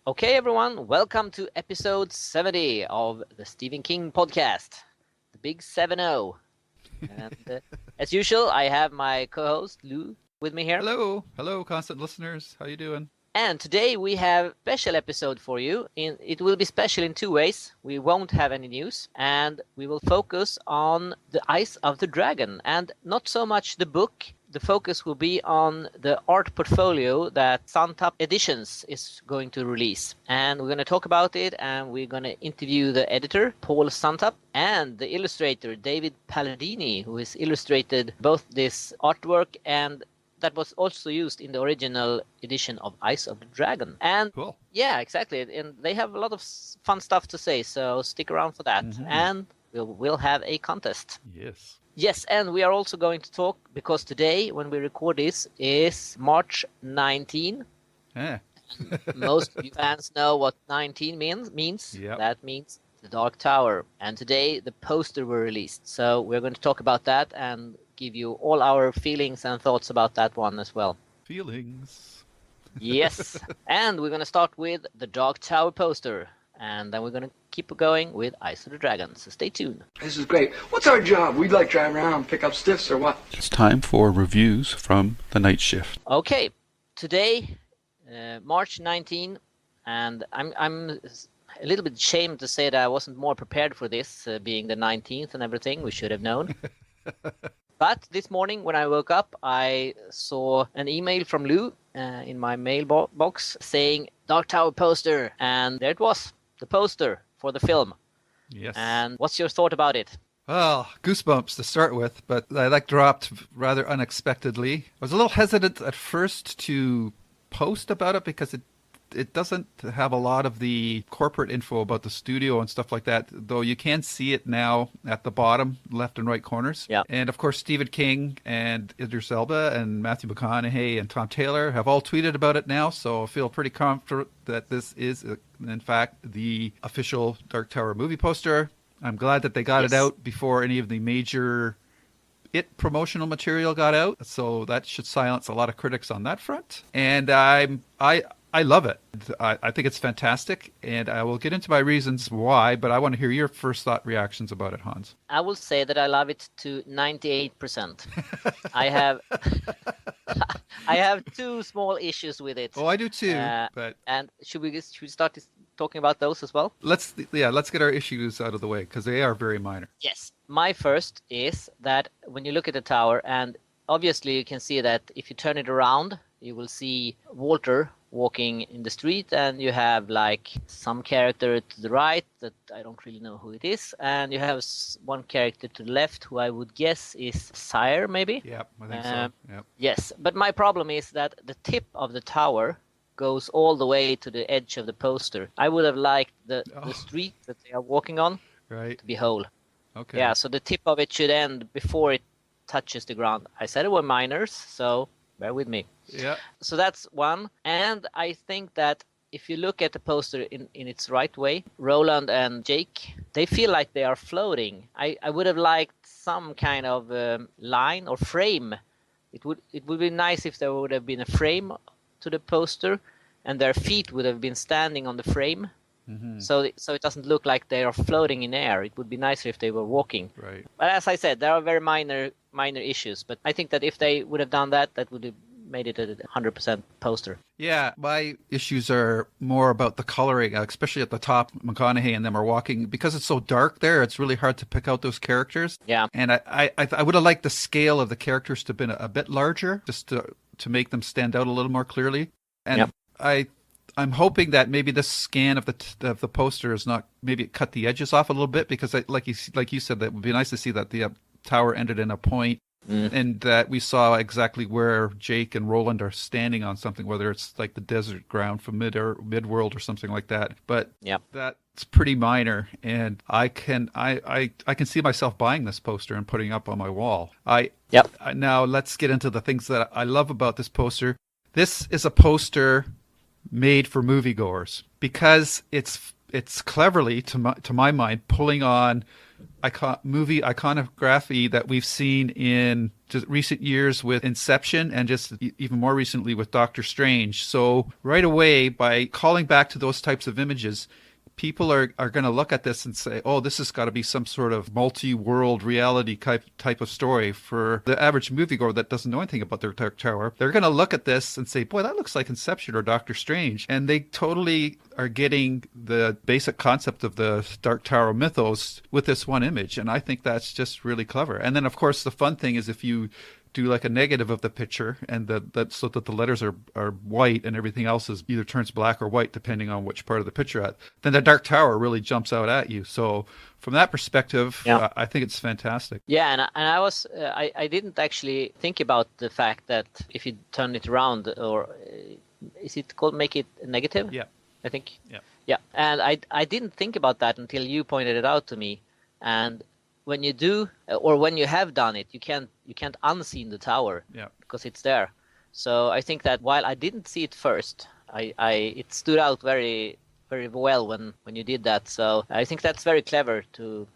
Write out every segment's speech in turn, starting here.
Okay, everyone, welcome to episode 70 of the Stephen King podcast, the big 7-0. And as usual, I have my co-host Lou with me here. Hello, constant listeners. How you doing? And today we have a special episode for you. It will be special in two ways. We won't have any news, and we will focus on the Eyes of the Dragon, and not so much the book. The focus will be on the art portfolio that Suntup Editions is going to release. And we're going to talk about it, and we're going to interview the editor, Paul Suntup, and the illustrator, David Pallandi, who has illustrated both this artwork and that was also used in the original edition of Eyes of the Dragon. And cool. Yeah, exactly. And they have a lot of fun stuff to say, so stick around for that. Mm-hmm. And we'll have a contest. Yes, and we are also going to talk, because today, when we record this, is March 19. Yeah. Most of you fans know what 19 means. Yep. That means the Dark Tower. And today, the poster were released. So we're going to talk about that and give you all our feelings and thoughts about that one as well. Feelings. Yes. And we're going to start with the Dark Tower poster. And then we're going to keep going with Eyes of the Dragon. So stay tuned. This is great. What's our job? We'd like drive around, pick up stiffs or what? It's time for reviews from the night shift. Okay. Today, March 19, and I'm a little bit ashamed to say that I wasn't more prepared for this, being the 19th and everything. We should have known. But this morning when I woke up, I saw an email from Lou in my mailbox saying Dark Tower poster. And there it was, the poster for the film. Yes. And what's your thought about it? Well, goosebumps to start with, but that dropped rather unexpectedly. I was a little hesitant at first to post about it because it doesn't have a lot of the corporate info about the studio and stuff like that, though you can see it now at the bottom left and right corners. Yeah. And of course, Stephen King and Idris Elba and Matthew McConaughey and Tom Taylor have all tweeted about it now, so I feel pretty confident that this is, in fact, the official Dark Tower movie poster. I'm glad that they got it out before any of the major promotional material got out, so that should silence a lot of critics on that front. And I love it. I think it's fantastic, and I will get into my reasons why, but I want to hear your first thought reactions about it, Hans. I will say that I love it to 98%. I have two small issues with it. Oh, I do too. But and should we start talking about those as well? Let's get our issues out of the way, because they are very minor. Yes. My first is that when you look at the tower, and obviously you can see that if you turn it around, you will see Walter walking in the street, and you have like some character to the right that I don't really know who it is, and you have one character to the left who I would guess is Sire, maybe. Yeah, I think so. Yep. Yes, but my problem is that the tip of the tower goes all the way to the edge of the poster. I would have liked the street that they are walking on to be whole. Okay. Yeah, so the tip of it should end before it touches the ground. I said it were minors, so bear with me. Yeah. So that's one. And I think that if you look at the poster in its right way, Roland and Jake, they feel like they are floating. I would have liked some kind of line or frame. It would be nice if there would have been a frame to the poster, and their feet would have been standing on the frame. Mm-hmm. So it doesn't look like they are floating in air. It would be nicer if they were walking. Right. But as I said, there are very minor issues. But I think that if they would have done that, that would have made it a 100% poster. Yeah, my issues are more about the coloring, especially at the top. McConaughey and them are walking. Because it's so dark there, it's really hard to pick out those characters. Yeah. And I would have liked the scale of the characters to have been a bit larger, just to make them stand out a little more clearly. And I'm hoping that maybe this scan of the poster is not, maybe it cut the edges off a little bit, because like you said, that would be nice to see that the tower ended in a point and that we saw exactly where Jake and Roland are standing on something, whether it's like the desert ground from mid-world or something like that. But that's pretty minor, and I can see myself buying this poster and putting it up on my wall. Now let's get into the things that I love about this poster. This is a poster made for moviegoers because it's cleverly, to my mind, pulling on movie iconography that we've seen in just recent years with Inception and just even more recently with Doctor Strange. So right away, by calling back to those types of images, people are going to look at this and say, oh, this has got to be some sort of multi-world reality type of story. For the average moviegoer that doesn't know anything about the Dark Tower, they're going to look at this and say, boy, that looks like Inception or Doctor Strange. And they totally are getting the basic concept of the Dark Tower mythos with this one image. And I think that's just really clever. And then, of course, the fun thing is if you do like a negative of the picture and so that the letters are white and everything else is either turns black or white depending on which part of the picture at, then the Dark Tower really jumps out at you. So from that perspective, I think it's fantastic. Yeah, and I was I didn't actually think about the fact that if you turn it around, or is it called make it negative? Yeah, I think. Yeah, and I didn't think about that until you pointed it out to me. And when you do, or when you have done it, you can't unseen the tower, because it's there. So I think that while I didn't see it first, it stood out very, very well when you did that. So I think that's very clever.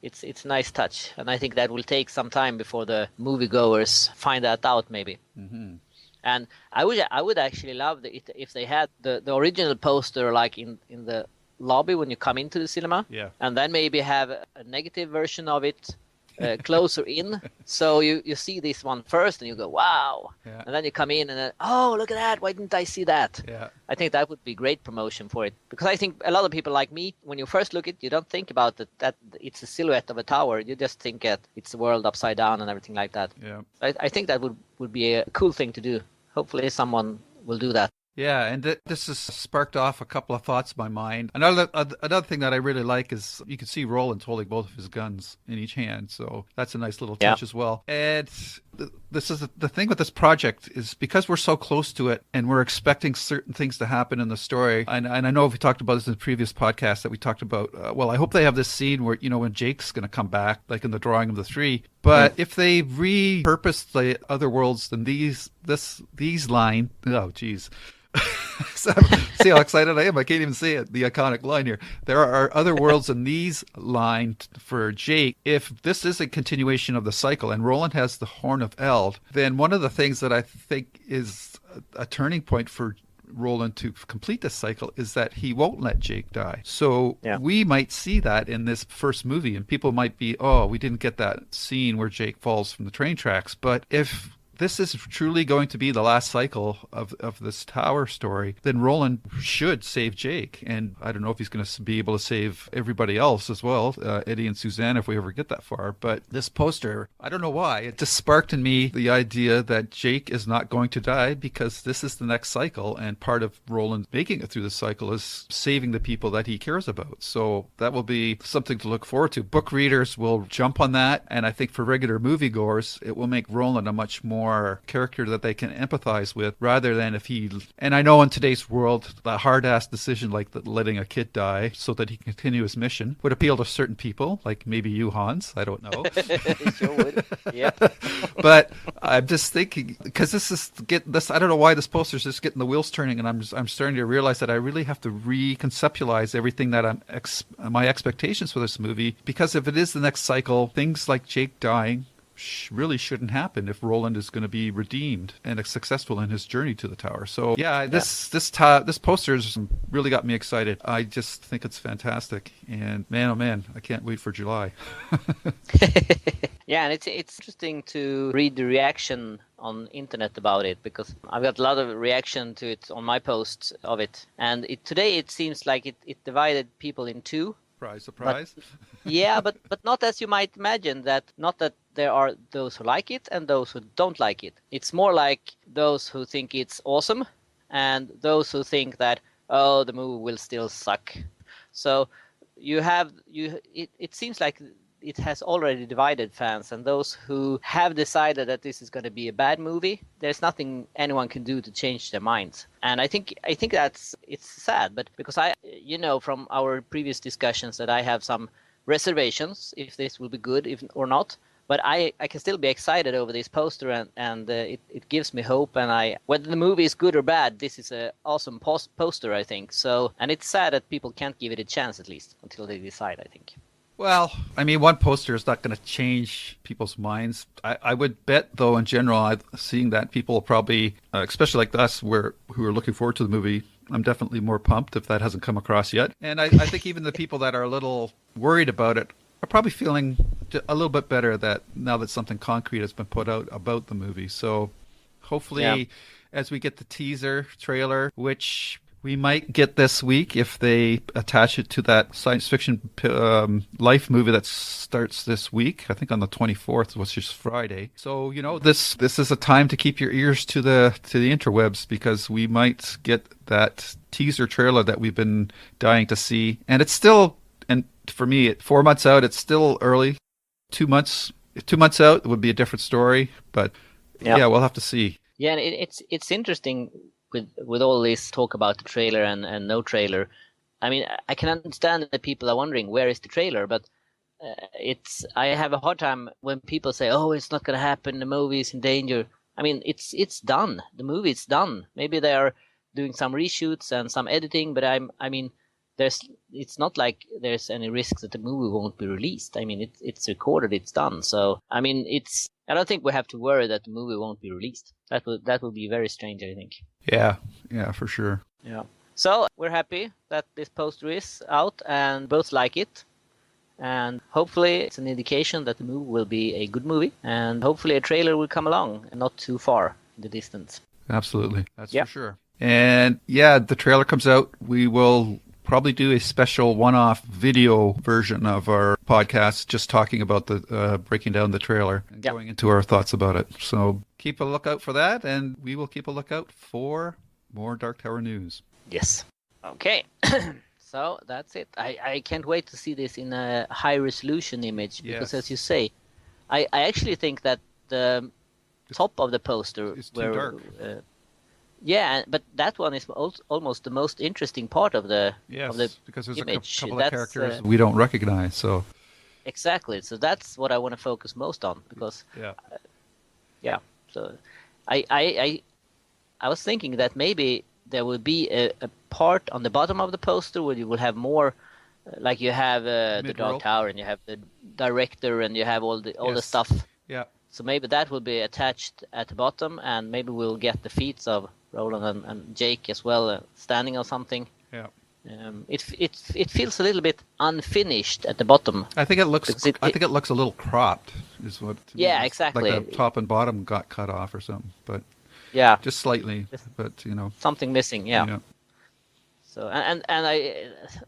It's a nice touch, and I think that will take some time before the moviegoers find that out, maybe. Mm-hmm. And I would actually love it if they had the original poster like in the lobby when you come into the cinema, and then maybe have a negative version of it closer in, so you see this one first and you go wow, and then you come in and then, oh, look at that, why didn't I see that? I think that would be great promotion for it, because I think a lot of people like me, when you first look at it, you don't think about that it's a silhouette of a tower, you just think that it's the world upside down and everything like that. I think that would be a cool thing to do. Hopefully someone will do that. Yeah, and this has sparked off a couple of thoughts in my mind. Another thing that I really like is you can see Roland holding both of his guns in each hand, so that's a nice little touch as well. And this is the thing with this project is because we're so close to it and we're expecting certain things to happen in the story. And I know we talked about this in the previous podcast that we talked about. Well, I hope they have this scene where when Jake's going to come back, like in the drawing of the three. But if they repurpose the other worlds, then these line, oh geez. So, see how excited I am? I can't even say it. The iconic line here. There are other worlds in these lines for Jake. If this is a continuation of the cycle and Roland has the Horn of Eld, then one of the things that I think is a turning point for Roland to complete this cycle is that he won't let Jake die. So we might see that in this first movie, and people might be, oh, we didn't get that scene where Jake falls from the train tracks. But if this is truly going to be the last cycle of this tower story, then Roland should save Jake. And I don't know if he's going to be able to save everybody else as well, Eddie and Suzanne, if we ever get that far. But this poster, I don't know why, it just sparked in me the idea that Jake is not going to die because this is the next cycle. And part of Roland making it through the cycle is saving the people that he cares about. So that will be something to look forward to. Book readers will jump on that. And I think for regular moviegoers, it will make Roland a much more character that they can empathize with, rather than if he, and I know in today's world the hard-ass decision like letting a kid die so that he can continue his mission would appeal to certain people, like maybe you, Hans, I don't know. It sure would. But I'm just thinking, because I don't know why this poster's just getting the wheels turning, and I'm starting to realize that I really have to reconceptualize everything that my expectations for this movie, because if it is the next cycle, things like Jake dying really shouldn't happen if Roland is going to be redeemed and successful in his journey to the tower. So this poster has really got me excited. I just think it's fantastic, and man, oh man, I can't wait for July. Yeah, and it's interesting to read the reaction on internet about it, because I've got a lot of reaction to it on my posts of it, and today it seems like it divided people in two. Surprise. But not as you might imagine, not that there are those who like it and those who don't like it. It's more like those who think it's awesome and those who think that, the movie will still suck. So it seems like it has already divided fans, and those who have decided that this is going to be a bad movie, there's nothing anyone can do to change their minds. And I think it's sad, but because from our previous discussions that I have some reservations if this will be good or not. But I can still be excited over this poster, and it gives me hope. And whether the movie is good or bad, this is an awesome poster, I think. So, and it's sad that people can't give it a chance, at least until they decide, I think. Well, I mean, one poster is not going to change people's minds. I would bet, though, in general, seeing that people will probably, especially like us, who are looking forward to the movie, I'm definitely more pumped if that hasn't come across yet. And I think even the people that are a little worried about it are probably feeling a little bit better that now that something concrete has been put out about the movie. So hopefully, as we get the teaser trailer, which we might get this week if they attach it to that science fiction life movie that starts this week, I think on the 24th, which is Friday. So, this is a time to keep your ears to the interwebs, because we might get that teaser trailer that we've been dying to see. And it's still, and for me, 4 months out, it's still early. 2 months out, it would be a different story. But yeah, we'll have to see. Yeah, and it's interesting with all this talk about the trailer and no trailer. I mean, I can understand that people are wondering where is the trailer, but I have a hard time when people say, "Oh, it's not going to happen. The movie is in danger." I mean, it's done. The movie is done. Maybe they are doing some reshoots and some editing, but it's not like there's any risk that the movie won't be released. I mean, it's recorded, it's done. So, I mean, I don't think we have to worry that the movie won't be released. That will be very strange, I think. Yeah, for sure. Yeah. So, we're happy that this poster is out and both like it. And hopefully it's an indication that the movie will be a good movie. And hopefully a trailer will come along and not too far in the distance. Absolutely. That's for sure. And the trailer comes out. We will probably do a special one-off video version of our podcast, just talking about the breaking down the trailer and going into our thoughts about it. So keep a lookout for that, and we will keep a lookout for more Dark Tower news. Yes. Okay. So that's it. I can't wait to see this in a high-resolution image, because as you say, I actually think that the top of the poster is too dark. But that one is almost the most interesting part of the because there's image. a couple of characters we don't recognize. So exactly. So that's what I want to focus most on, because So I was thinking that maybe there will be a part on the bottom of the poster where you will have more, like you have the Dark Tower and you have the director and you have all the stuff. Yeah. So maybe that will be attached at the bottom, and maybe we'll get the feats of Roland and Jake as well, standing or something. Yeah. It feels a little bit unfinished at the bottom. I think it looks. I think it looks a little cropped. Is what? Exactly. Like the top and bottom got cut off or something, but just slightly. But something missing. Yeah. So and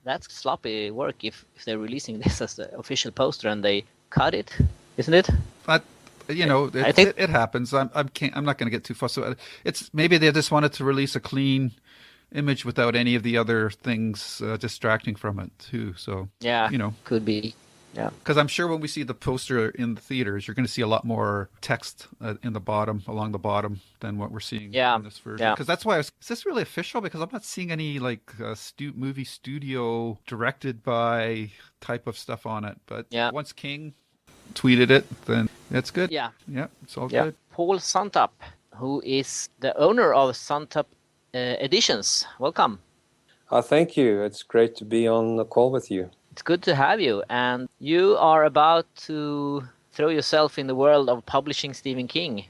that's sloppy work if they're releasing this as the official poster and they cut it, isn't it? But it happens. I'm not going to get too fussed. So it's maybe they just wanted to release a clean image without any of the other things distracting from it too. So could be. Yeah, because I'm sure when we see the poster in the theaters, you're going to see a lot more text in the bottom, along the bottom, than what we're seeing in this version. Because that's why is this really official? Because I'm not seeing any like movie studio directed by type of stuff on it. But once King tweeted it, then it's good. Yeah, it's all good. Paul Suntup, who is the owner of Suntup Editions. Welcome. Thank you. It's great to be on the call with you. It's good to have you. And you are about to throw yourself in the world of publishing Stephen King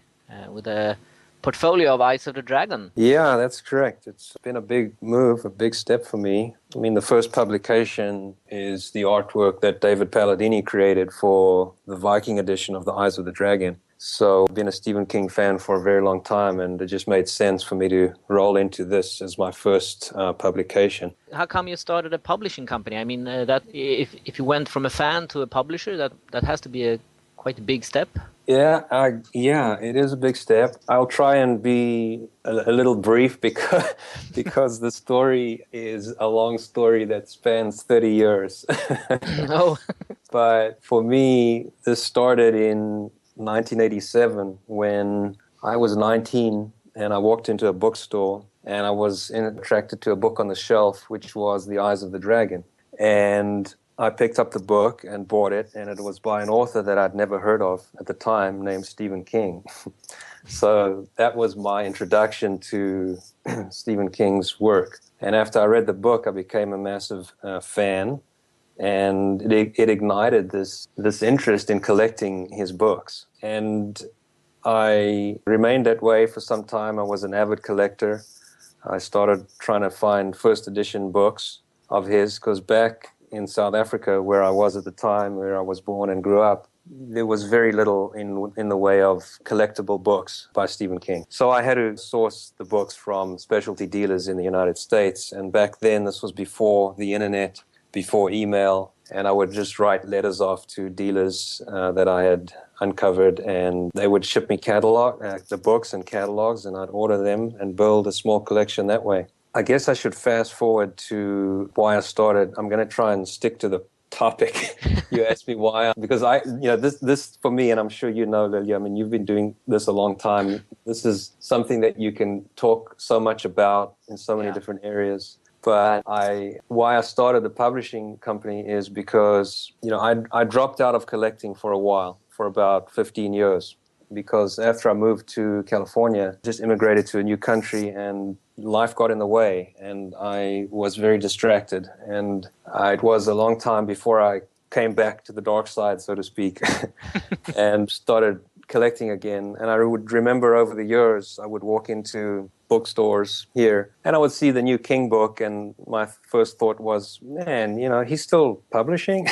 with a portfolio of Eyes of the Dragon. Yeah, that's correct. It's been a big move, a big step for me. I mean, the first publication is the artwork that David Pallandi created for the Viking edition of the Eyes of the Dragon. So I've been a Stephen King fan for a very long time, and it just made sense for me to roll into this as my first publication. How come you started a publishing company? I mean, that if you went from a fan to a publisher, that has to be quite a big step. Yeah, it is a big step. I'll try and be a little brief because the story is a long story that spans 30 years. Oh. But for me, this started in 1987 when I was 19 and I walked into a bookstore and I was attracted to a book on the shelf, which was The Eyes of the Dragon. And I picked up the book and bought it, and it was by an author that I'd never heard of at the time named Stephen King. So that was my introduction to Stephen King's work. And after I read the book, I became a massive fan, and it ignited this interest in collecting his books. And I remained that way for some time. I was an avid collector. I started trying to find first edition books of his, because back in South Africa, where I was at the time, where I was born and grew up, there was very little in the way of collectible books by Stephen King. So I had to source the books from specialty dealers in the United States. And back then, this was before the internet, before email, and I would just write letters off to dealers that I had uncovered, and they would ship me the books and catalogs, and I'd order them and build a small collection that way. I guess I should fast forward to why I started. I'm going to try and stick to the topic. You asked me why, because this for me, and I'm sure you know, Lilja, I mean, you've been doing this a long time. This is something that you can talk so much about in so many different areas. But why I started the publishing company is because, I dropped out of collecting for a while, for about 15 years, because after I moved to California, just immigrated to a new country, and life got in the way, and I was very distracted. And it was a long time before I came back to the dark side, so to speak, and started collecting again. And I would remember over the years, I would walk into bookstores here, and I would see the new King book, and my first thought was, man, he's still publishing?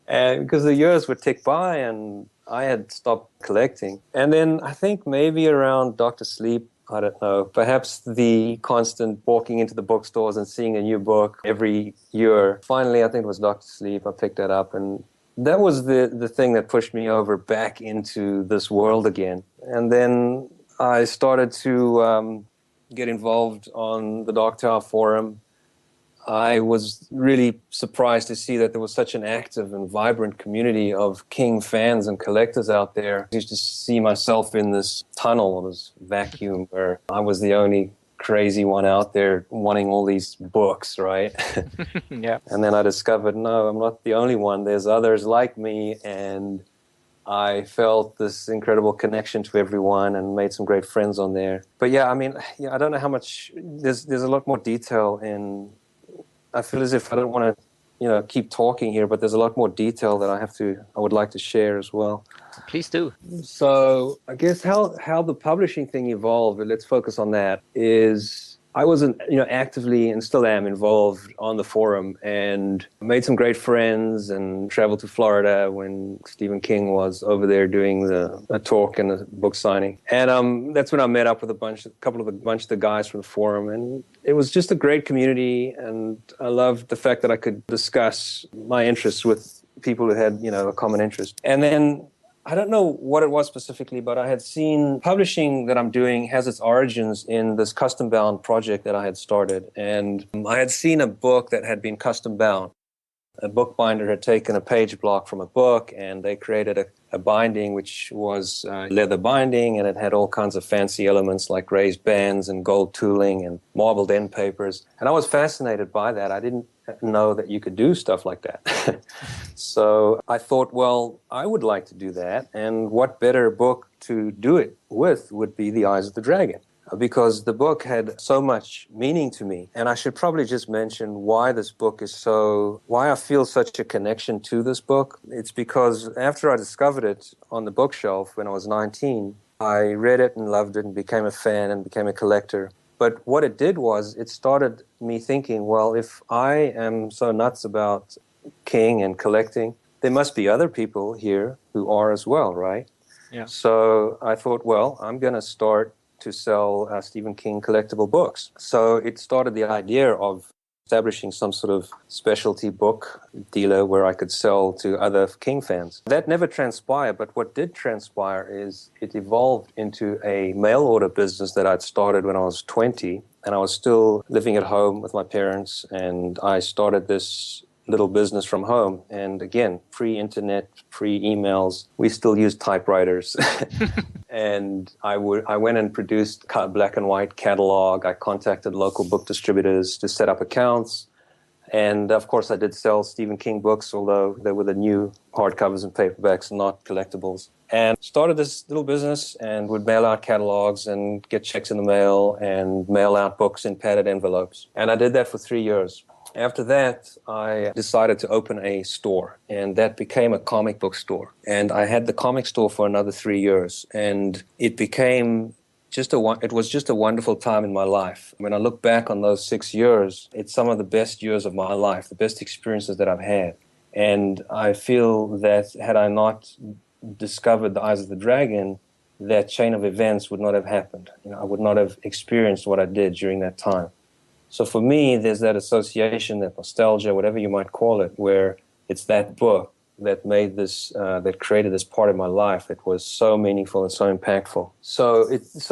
And because the years would tick by, and I had stopped collecting. And then I think maybe around Dr. Sleep, I don't know, perhaps the constant walking into the bookstores and seeing a new book every year. Finally, I think it was Dr. Sleep, I picked that up, and that was the thing that pushed me over back into this world again. And then I started to get involved on the Dark Tower forum. I was really surprised to see that there was such an active and vibrant community of King fans and collectors out there. I used to see myself in this tunnel, or this vacuum, where I was the only crazy one out there wanting all these books, right? Yeah. And then I discovered, no, I'm not the only one. There's others like me, and I felt this incredible connection to everyone and made some great friends on there. But yeah, I mean, I don't know how much, there's a lot more detail in, I feel as if I don't want to, keep talking here, but there's a lot more detail that I would like to share as well. Please do. So I guess how the publishing thing evolved, and let's focus on that, is I wasn't, actively, and still am, involved on the forum, and made some great friends and traveled to Florida when Stephen King was over there doing a talk and a book signing. And that's when I met up with a bunch of the guys from the forum, and it was just a great community, and I loved the fact that I could discuss my interests with people who had, a common interest. And then I don't know what it was specifically, but I had seen publishing that I'm doing has its origins in this custom bound project that I had started. And I had seen a book that had been custom bound. A bookbinder had taken a page block from a book, and they created a binding which was leather binding, and it had all kinds of fancy elements like raised bands and gold tooling and marbled end papers. And I was fascinated by that. I didn't know that you could do stuff like that. So I thought, well, I would like to do that, and what better book to do it with would be The Eyes of the Dragon, because the book had so much meaning to me. And I should probably just mention why this book is why I feel such a connection to this book. It's because after I discovered it on the bookshelf when I was 19, I read it and loved it and became a fan and became a collector. But what it did was it started me thinking, well, if I am so nuts about King and collecting, there must be other people here who are as well, right? Yeah. So I thought, well, I'm going to start to sell Stephen King collectible books. So it started the idea of establishing some sort of specialty book dealer where I could sell to other King fans. That never transpired, but what did transpire is it evolved into a mail order business that I'd started when I was 20, and I was still living at home with my parents, and I started this little business from home. And again, pre-internet, pre-emails, we still use typewriters. And I went and produced black and white catalog. I contacted local book distributors to set up accounts. And of course, I did sell Stephen King books, although they were the new hardcovers and paperbacks, not collectibles. And started this little business and would mail out catalogs and get checks in the mail and mail out books in padded envelopes. And I did that for 3 years. After that, I decided to open a store, and that became a comic book store. And I had the comic store for another 3 years, and it became it was just a wonderful time in my life. When I look back on those 6 years, it's some of the best years of my life, the best experiences that I've had. And I feel that had I not discovered the Eyes of the Dragon, that chain of events would not have happened. I would not have experienced what I did during that time. So for me, there's that association, that nostalgia, whatever you might call it, where it's that book that made this, that created this part of my life. It was so meaningful and so impactful. So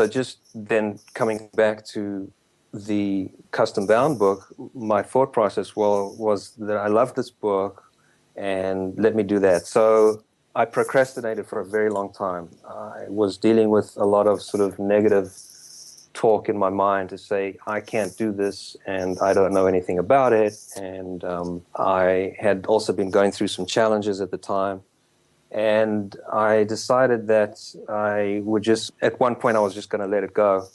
just then coming back to the custom bound book, my thought process was that I loved this book and let me do that. So I procrastinated for a very long time. I was dealing with a lot of sort of negative talk in my mind to say, I can't do this and I don't know anything about it. And I had also been going through some challenges at the time. And I decided that I would just, at one point I was just going to let it go.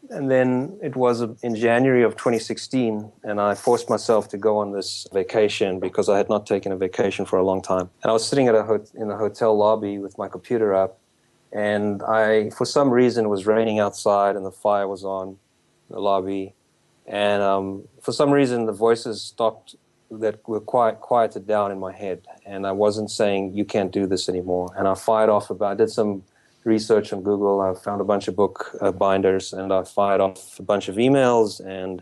And then it was in January of 2016, and I forced myself to go on this vacation because I had not taken a vacation for a long time. And I was sitting in a hotel lobby with my computer up, and for some reason, it was raining outside and the fire was on in the lobby. And for some reason, the voices stopped that were quieted down in my head. And I wasn't saying, you can't do this anymore. And I did some research on Google. I found a bunch of book binders, and I fired off a bunch of emails and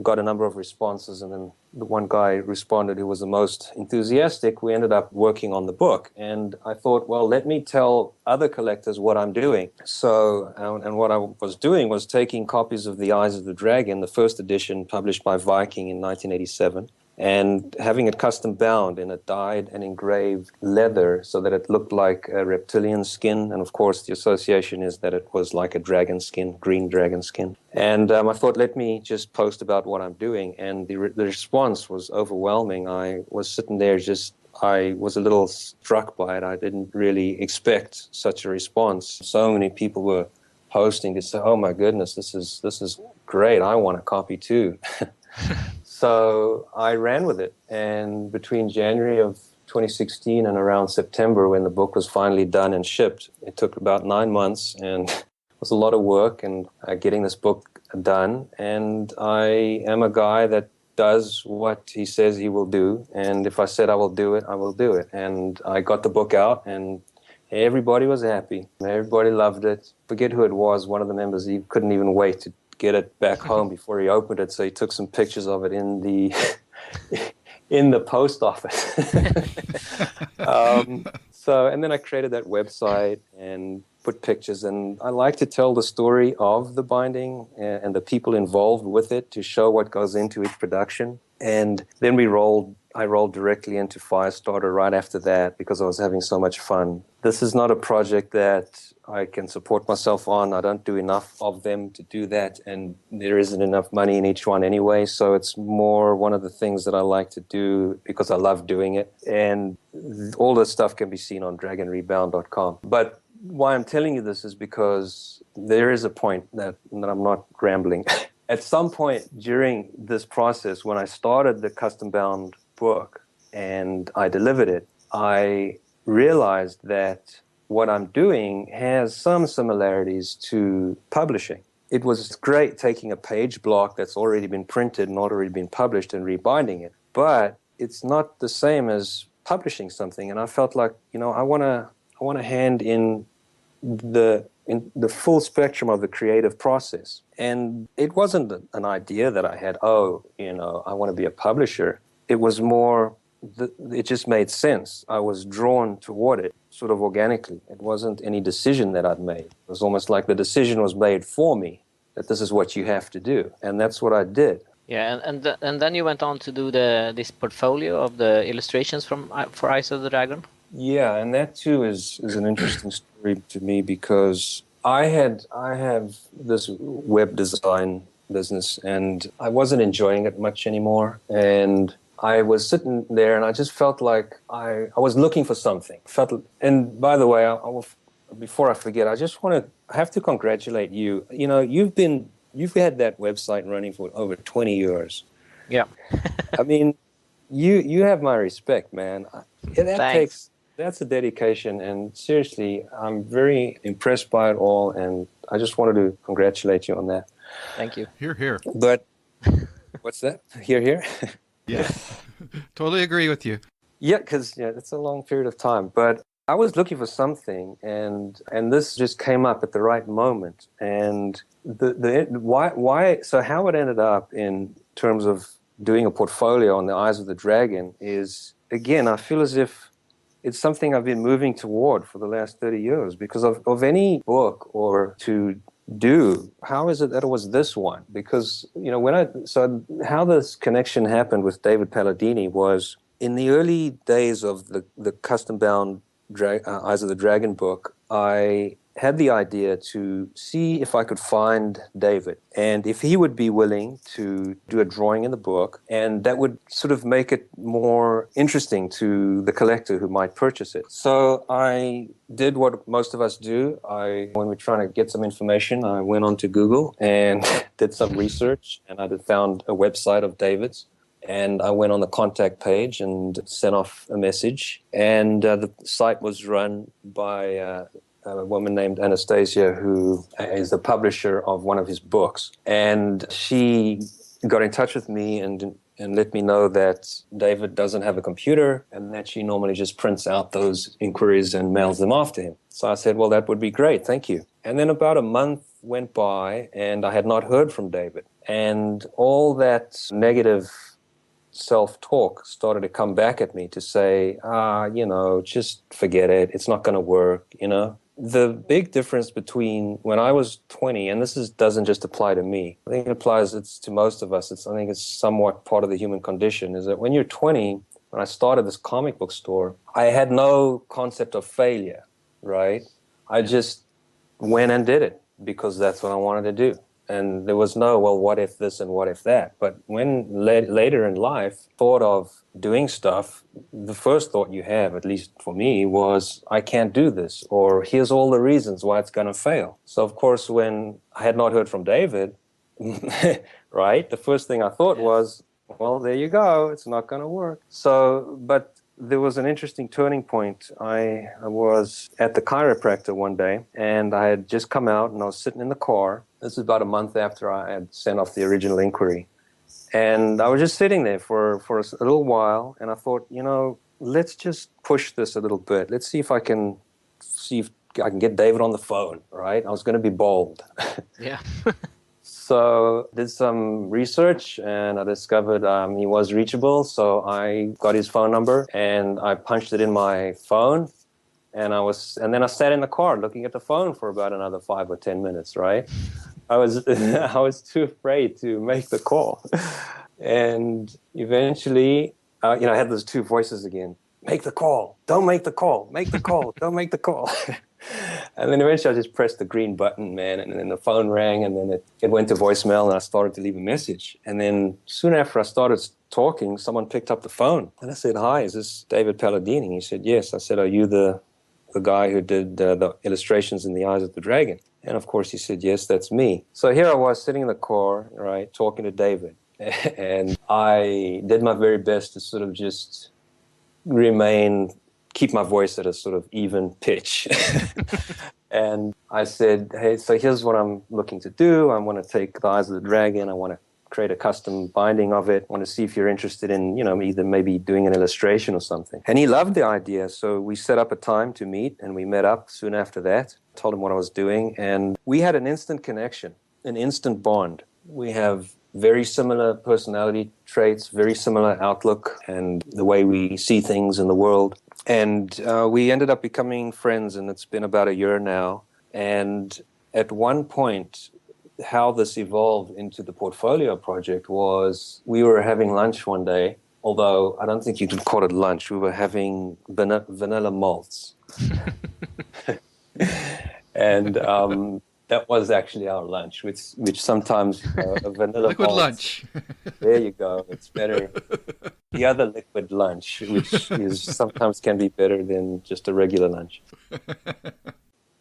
got a number of responses. And then the one guy responded who was the most enthusiastic. We ended up working on the book. And I thought, well, let me tell other collectors what I'm doing. So, and what I was doing was taking copies of The Eyes of the Dragon, the first edition published by Viking in 1987, and having it custom bound in a dyed and engraved leather so that it looked like a reptilian skin. And of course, the association is that it was like a dragon skin, green dragon skin. And I thought, let me just post about what I'm doing. And the response was overwhelming. I was sitting there I was a little struck by it. I didn't really expect such a response. So many people were posting to say, oh my goodness, this is great. I want a copy too. So I ran with it, and between January of 2016 and around September, when the book was finally done and shipped, it took about 9 months, and it was a lot of work and getting this book done. And I am a guy that does what he says he will do, and if I said I will do it, I will do it. And I got the book out, and everybody was happy. Everybody loved it. Forget who it was. One of the members, he couldn't even wait to get it back home before he opened it, so he took some pictures of it in the post office. And then I created that website and put pictures, and I like to tell the story of the binding and the people involved with it to show what goes into each production. And then I rolled directly into Firestarter right after that because I was having so much fun. This is not a project that I can support myself on. I don't do enough of them to do that, and there isn't enough money in each one anyway, so it's more one of the things that I like to do because I love doing it. And all this stuff can be seen on dragonrebound.com. But why I'm telling you this is because there is a point that I'm not rambling. At some point during this process, when I started the custom-bound book and I delivered it, I realized that what I'm doing has some similarities to publishing. It was great taking a page block that's already been printed and already been published and rebinding it, but it's not the same as publishing something. And I felt like, I want to hand in the full spectrum of the creative process. And it wasn't an idea that I had, I want to be a publisher. It was more, it just made sense. I was drawn toward it sort of organically. It wasn't any decision that I'd made. It was almost like the decision was made for me, that this is what you have to do. And that's what I did. Yeah, and then you went on to do this portfolio of the illustrations for Eyes of the Dragon. Yeah, and that too is an interesting story to me because I have this web design business and I wasn't enjoying it much anymore. And I was sitting there and I just felt like I was looking for something. And by the way, before I forget, I have to congratulate you. You know, you've had that website running for over 20 years. Yeah. I mean, you have my respect, man. Thanks. That's a dedication, and seriously, I'm very impressed by it all, and I just wanted to congratulate you on that. Thank you. Here, here. But what's that? Here? Yes. Totally agree with you. Yeah, because it's a long period of time. But I was looking for something, and this just came up at the right moment. And why? So how it ended up in terms of doing a portfolio on the Eyes of the Dragon is, again, I feel as if it's something I've been moving toward for the last 30 years because of any book or to do. How is it that it was this one? Because, so how this connection happened with David Palladini was in the early days of the custom-bound Eyes of the Dragon book, I had the idea to see if I could find David and if he would be willing to do a drawing in the book, and that would sort of make it more interesting to the collector who might purchase it. So I did what most of us do. When we're trying to get some information, I went onto Google and did some research, and I found a website of David's. And I went on the contact page and sent off a message. And the site was run by a woman named Anastasia, who is the publisher of one of his books. And she got in touch with me and let me know that David doesn't have a computer and that she normally just prints out those inquiries and mails them off to him. So I said, well, that would be great. Thank you. And then about a month went by and I had not heard from David. And all that negative self-talk started to come back at me to say, just forget it. It's not going to work, The big difference between when I was 20, and this doesn't just apply to me, I think it applies to most of us. I think it's somewhat part of the human condition, is that when you're 20, when I started this comic book store, I had no concept of failure, right? I just went and did it because that's what I wanted to do. And there was no, well, what if this and what if that? But when later in life, thought of doing stuff, the first thought you have, at least for me, was, I can't do this, or here's all the reasons why it's going to fail. So, of course, when I had not heard from David, right, the first thing I thought was, well, there you go, it's not going to work. So, but there was an interesting turning point. I was at the chiropractor one day, and I had just come out, and I was sitting in the car. This is about a month after I had sent off the original inquiry. And I was just sitting there for a little while, and I thought, let's just push this a little bit. Let's see if I can get David on the phone, right? I was going to be bold. Yeah. So did some research, and I discovered he was reachable. So I got his phone number, and I punched it in my phone. And then I sat in the car looking at the phone for about another 5 or 10 minutes, right? I was too afraid to make the call. And eventually, I had those two voices again. Make the call. Don't make the call. Make the call. Don't make the call. And then eventually I just pressed the green button, man, and then the phone rang, and then it went to voicemail, and I started to leave a message. And then soon after I started talking, someone picked up the phone. And I said, hi, is this David Palladini? He said, yes. I said, are you the guy who did the illustrations in the Eyes of the Dragon? And of course he said, yes, that's me. So here I was sitting in the car, right, talking to David. And I did my very best to sort of just keep my voice at a sort of even pitch. And I said, hey, so here's what I'm looking to do. I want to take the Eyes of the Dragon. I want to create a custom binding of it. I want to see if you're interested in, either maybe doing an illustration or something. And he loved the idea. So we set up a time to meet, and we met up soon after that. I told him what I was doing, and we had an instant connection, an instant bond. We have very similar personality traits, very similar outlook, and the way we see things in the world. And we ended up becoming friends, and it's been about a year now. And at one point, how this evolved into the portfolio project was we were having lunch one day, although I don't think you could call it lunch. We were having vanilla malts. And that was actually our lunch, which sometimes a vanilla Liquid malt, lunch. There you go. It's better. The other liquid lunch, which is sometimes can be better than just a regular lunch.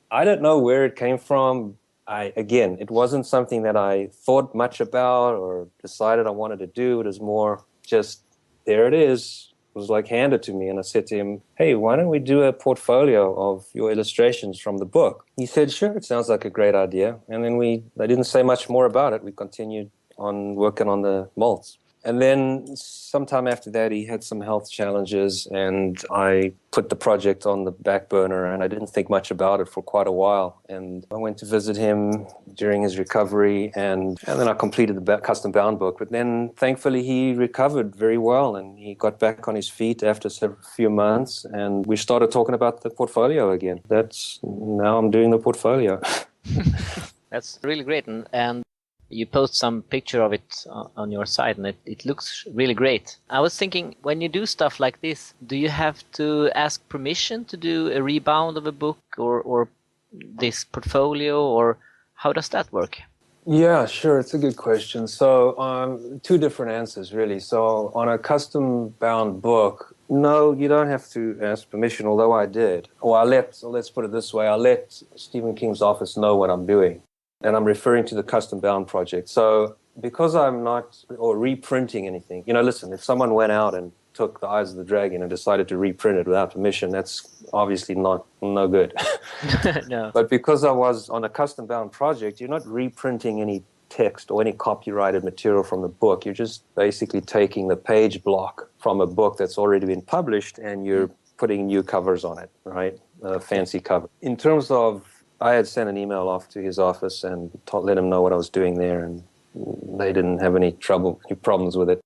I don't know where it came from. Again, it wasn't something that I thought much about or decided I wanted to do. It was more just, there it is. It was like handed to me, and I said to him, hey, why don't we do a portfolio of your illustrations from the book? He said, sure, it sounds like a great idea. And then I didn't say much more about it. We continued on working on the malts. And then sometime after that, he had some health challenges, and I put the project on the back burner, and I didn't think much about it for quite a while. And I went to visit him during his recovery, and then I completed the custom bound book. But then, thankfully, he recovered very well, and he got back on his feet after a few months, and we started talking about the portfolio again. Now I'm doing the portfolio. That's really great, and you post some picture of it on your site, and it looks really great. I was thinking, when you do stuff like this, do you have to ask permission to do a rebound of a book or this portfolio, or how does that work? Yeah, sure. It's a good question. So two different answers, really. So on a custom bound book, no, you don't have to ask permission, although I did. Let's put it this way. I let Stephen King's office know what I'm doing. And I'm referring to the custom bound project. So because I'm not reprinting anything, listen, if someone went out and took The Eyes of the Dragon and decided to reprint it without permission, that's obviously no good. No. But because I was on a custom bound project, you're not reprinting any text or any copyrighted material from the book. You're just basically taking the page block from a book that's already been published, and you're putting new covers on it, right? A fancy cover. In terms of, I had sent an email off to his office and let him know what I was doing there, and they didn't have any problems with it.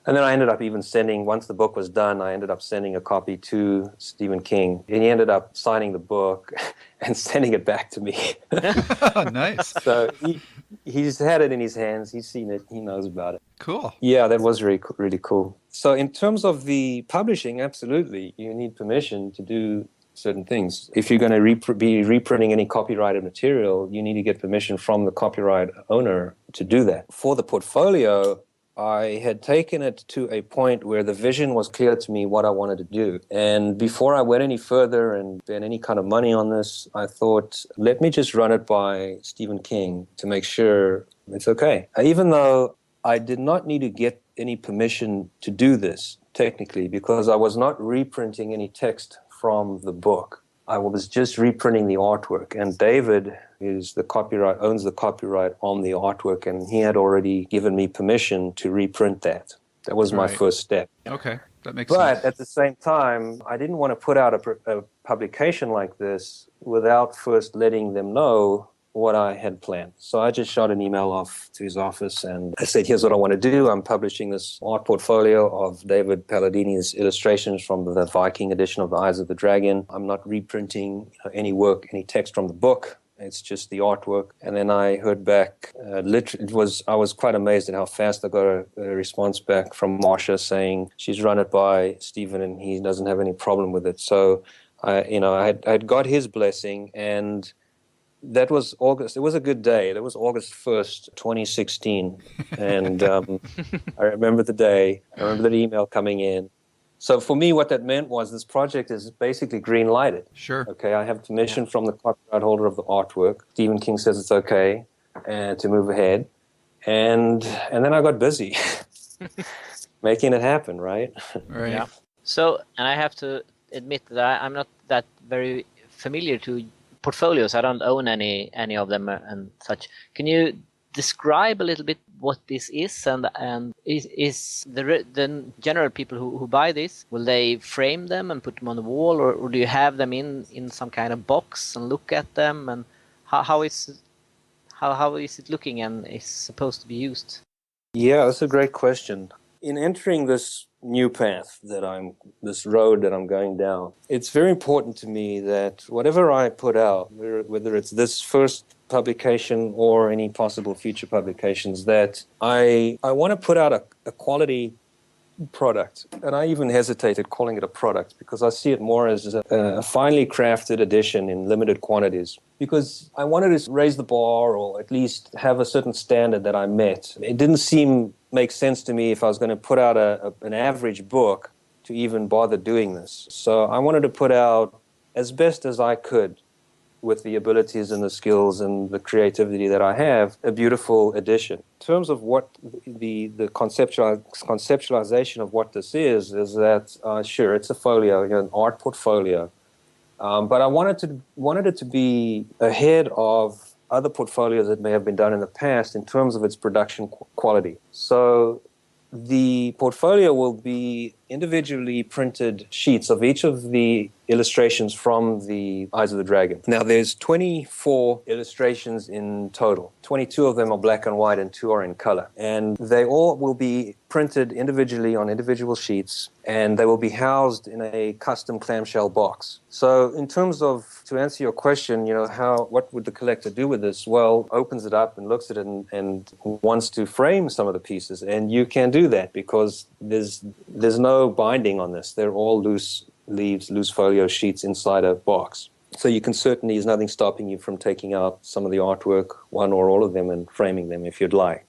And then I ended up even once the book was done, I ended up sending a copy to Stephen King. And he ended up signing the book and sending it back to me. Nice. So he's had it in his hands. He's seen it. He knows about it. Cool. Yeah, that was really, really cool. So in terms of the publishing, absolutely, you need permission to do certain things. If you're going to be reprinting any copyrighted material, you need to get permission from the copyright owner to do that. For the portfolio, I had taken it to a point where the vision was clear to me what I wanted to do. And before I went any further and spent any kind of money on this, I thought, let me just run it by Stephen King to make sure it's okay. Even though I did not need to get any permission to do this, technically, because I was not reprinting any text from the book. I was just reprinting the artwork, and David owns the copyright on the artwork, and he had already given me permission to reprint that. That was my first step. Okay, that makes sense. But at the same time, I didn't want to put out a publication like this without first letting them know what I had planned. So I just shot an email off to his office, and I said, here's what I want to do. I'm publishing this art portfolio of David Palladini's illustrations from the Viking edition of The Eyes of the Dragon. I'm not reprinting any text from the book. It's just the artwork. And then I heard back, I was quite amazed at how fast I got a response back from Marsha saying she's run it by Stephen and he doesn't have any problem with it. So I'd got his blessing, and that was August. It was a good day. That was August 1st, 2016. And I remember the day. I remember the email coming in. So for me, what that meant was this project is basically green lighted. Sure. Okay, I have permission from the copyright holder of the artwork. Stephen King says it's okay and to move ahead. And then I got busy making it happen, right? Right. Yeah. So, and I have to admit that I'm not that very familiar to portfolios. I don't own any of them and such. Can you describe a little bit what this is, and is the general people who buy this, will they frame them and put them on the wall, or do you have them in some kind of box and look at them, and how is it looking and is supposed to be used? Yeah, that's a great question. In entering this new path this road that I'm going down, it's very important to me that whatever I put out, whether it's this first publication or any possible future publications that I want to put out a quality product. And I even hesitated calling it a product because I see it more as a finely crafted edition in limited quantities. Because I wanted to raise the bar or at least have a certain standard that I met. It didn't make sense to me if I was going to put out an average book to even bother doing this. So I wanted to put out as best as I could with the abilities and the skills and the creativity that I have, a beautiful edition. In terms of what the conceptualization of what this is that, sure, it's a folio, an art portfolio. But I wanted it to be ahead of other portfolios that may have been done in the past in terms of its production quality. So the portfolio will be individually printed sheets of each of the illustrations from the Eyes of the Dragon. Now, there's 24 illustrations in total. 22 of them are black and white and 2 are in color. And they all will be printed individually on individual sheets, and they will be housed in a custom clamshell box. So in terms of, to answer your question, what would the collector do with this? Well, opens it up and looks at it and wants to frame some of the pieces. And you can do that because there's no binding on this. They're all loose leaves, loose folio sheets inside a box. So you can certainly, there's nothing stopping you from taking out some of the artwork, one or all of them, and framing them if you'd like.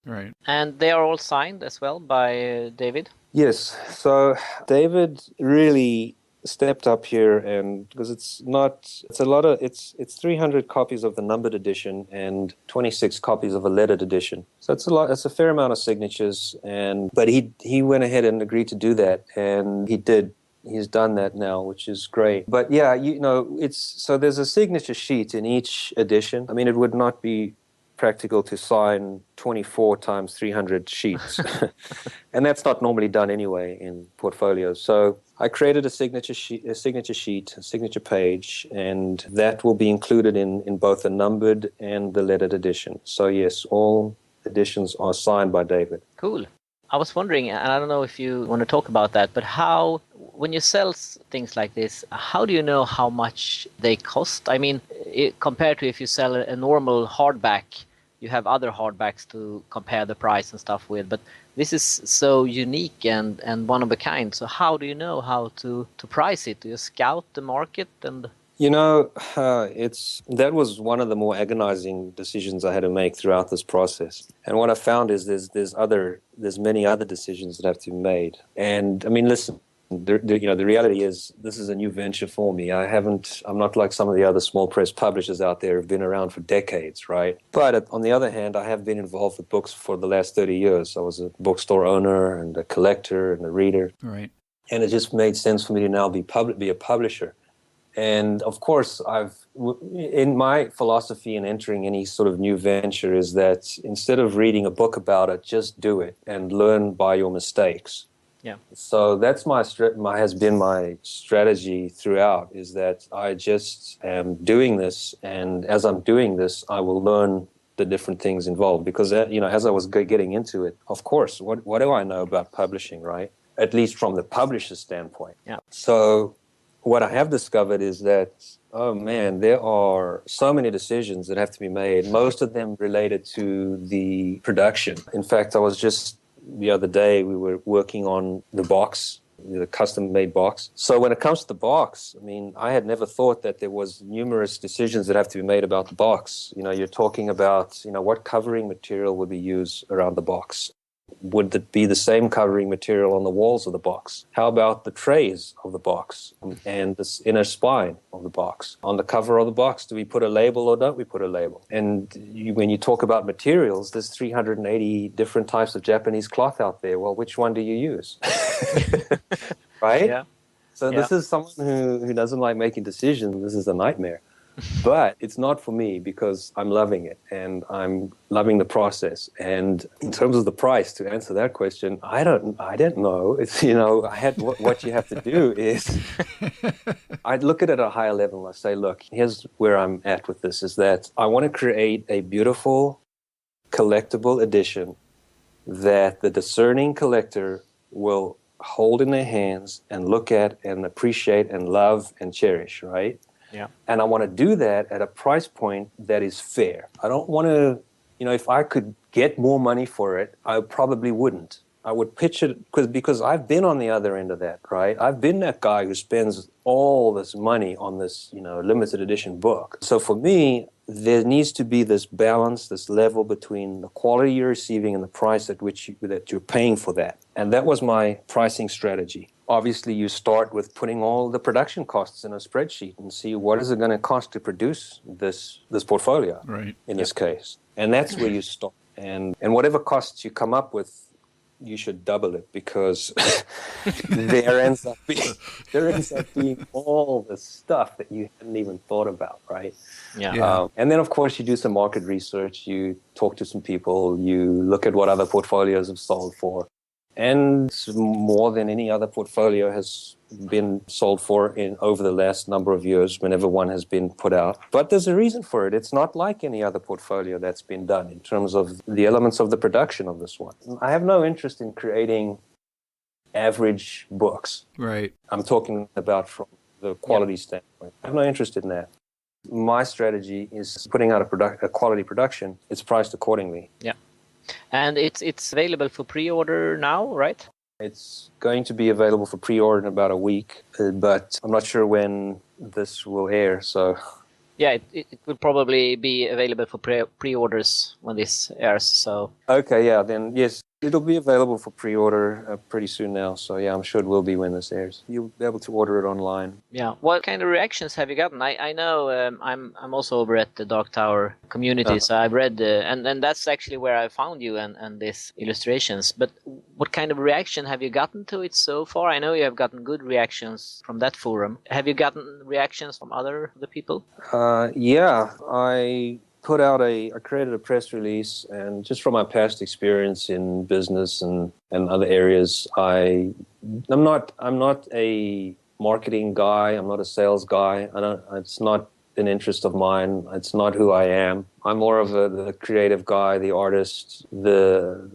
Right. And they are all signed as well by David? Yes. So David really stepped up here, and because it's 300 copies of the numbered edition and 26 copies of a lettered edition. So it's a lot. It's a fair amount of signatures, but he went ahead and agreed to do that, and he did. He's done that now, which is great. But yeah, so there's a signature sheet in each edition. I mean, it would not be practical to sign 24 times 300 sheets. And that's not normally done anyway in portfolios. So I created a signature sheet, a signature page, and that will be included in both the numbered and the lettered edition. So yes, all editions are signed by David. Cool. I was wondering, and I don't know if you want to talk about that, but when you sell things like this, how do you know how much they cost? I mean, compared to if you sell a normal hardback, you have other hardbacks to compare the price and stuff with, but this is so unique and one of a kind. So how do you know how to price it? Do you scout the market? And that was one of the more agonizing decisions I had to make throughout this process. And what I found is there's many other decisions that have to be made. And I mean, listen, the reality is this is a new venture for me. I'm not like some of the other small press publishers out there who've been around for decades, right? But on the other hand, I have been involved with books for the last 30 years. I was a bookstore owner and a collector and a reader. Right. And it just made sense for me to now be a publisher. And of course, in my philosophy in entering any sort of new venture is that instead of reading a book about it, just do it and learn by your mistakes. Yeah. So that's has been my strategy throughout, is that I just am doing this, and as I'm doing this, I will learn the different things involved. Because as I was getting into it, of course, what do I know about publishing, right? At least from the publisher's standpoint. Yeah. So what I have discovered is that, oh man, there are so many decisions that have to be made, most of them related to the production. In fact, the other day we were working on the box, the custom-made box. So when it comes to the box, I mean, I had never thought that there was numerous decisions that have to be made about the box. You're talking about, what covering material would be used around the box. Would it be the same covering material on the walls of the box? How about the trays of the box and this inner spine of the box? On the cover of the box, do we put a label or don't we put a label? And when you talk about materials, there's 380 different types of Japanese cloth out there. Well, which one do you use? Right? Yeah. So this is someone who doesn't like making decisions. This is a nightmare. But it's not for me because I'm loving it and I'm loving the process. And in terms of the price, to answer that question, I don't know. It's, what you have to do is I'd look at it at a higher level. I say, look, here's where I'm at with this, is that I want to create a beautiful collectible edition that the discerning collector will hold in their hands and look at and appreciate and love and cherish, right? Yeah. And I want to do that at a price point that is fair. I don't want to, if I could get more money for it, I probably wouldn't. I would pitch it because I've been on the other end of that, right? I've been that guy who spends all this money on this, limited edition book. So for me, there needs to be this balance, this level between the quality you're receiving and the price at which that you're paying for that. And that was my pricing strategy. Obviously, you start with putting all the production costs in a spreadsheet and see what is it going to cost to produce this portfolio, Right. in this case. And that's where you start. And whatever costs you come up with, you should double it, because there ends up being all the stuff that you hadn't even thought about, right? Yeah. And then, of course, you do some market research, you talk to some people, you look at what other portfolios have sold for. And more than any other portfolio has been sold for over the last number of years whenever one has been put out. But there's a reason for it. It's not like any other portfolio that's been done in terms of the elements of the production of this one. I have no interest in creating average books. Right. I'm talking about from the quality standpoint. I have no interest in that. My strategy is putting out a quality production. It's priced accordingly. Yeah. And it's available for pre-order now, right? It's going to be available for pre-order in about a week, but I'm not sure when this will air, so... Yeah, it will probably be available for pre-orders when this airs, so... Okay, yeah, then yes, it'll be available for pre-order pretty soon now, so yeah, I'm sure it will be when this airs. You'll be able to order it online. Yeah, what kind of reactions have you gotten? I know I'm also over at the Dark Tower community, so I've read, and that's actually where I found you and these illustrations, but what kind of reaction have you gotten to it so far? I know you have gotten good reactions from that forum. Have you gotten reactions from other people? Yeah, I created a press release, and just from my past experience in business and other areas, I'm not a marketing guy. I'm not a sales guy. It's not an interest of mine. It's not who I am. I'm more of the creative guy, the artist, the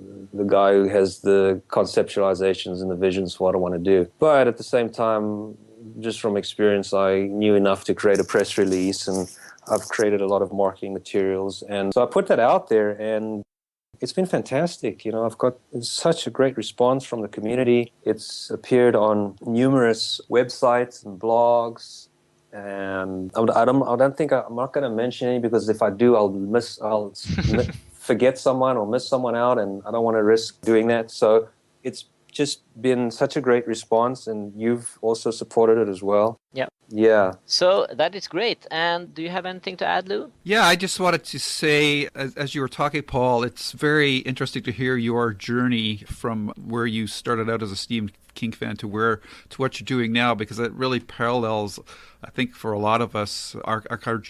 guy who has the conceptualizations and the visions for what I want to do. But at the same time, just from experience, I knew enough to create a press release, and I've created a lot of marketing materials. And so I put that out there, and it's been fantastic. I've got such a great response from the community. It's appeared on numerous websites and blogs. And I'm not going to mention any, because if I do, I'll forget someone or miss someone out, and I don't want to risk doing that. So it's just been such a great response, and you've also supported it as well. Yeah. So that is great. And do you have anything to add, Lou? Yeah, I just wanted to say, as you were talking, Paul, it's very interesting to hear your journey from where you started out as a Stephen King fan to what you're doing now, because it really parallels, I think, for a lot of us, our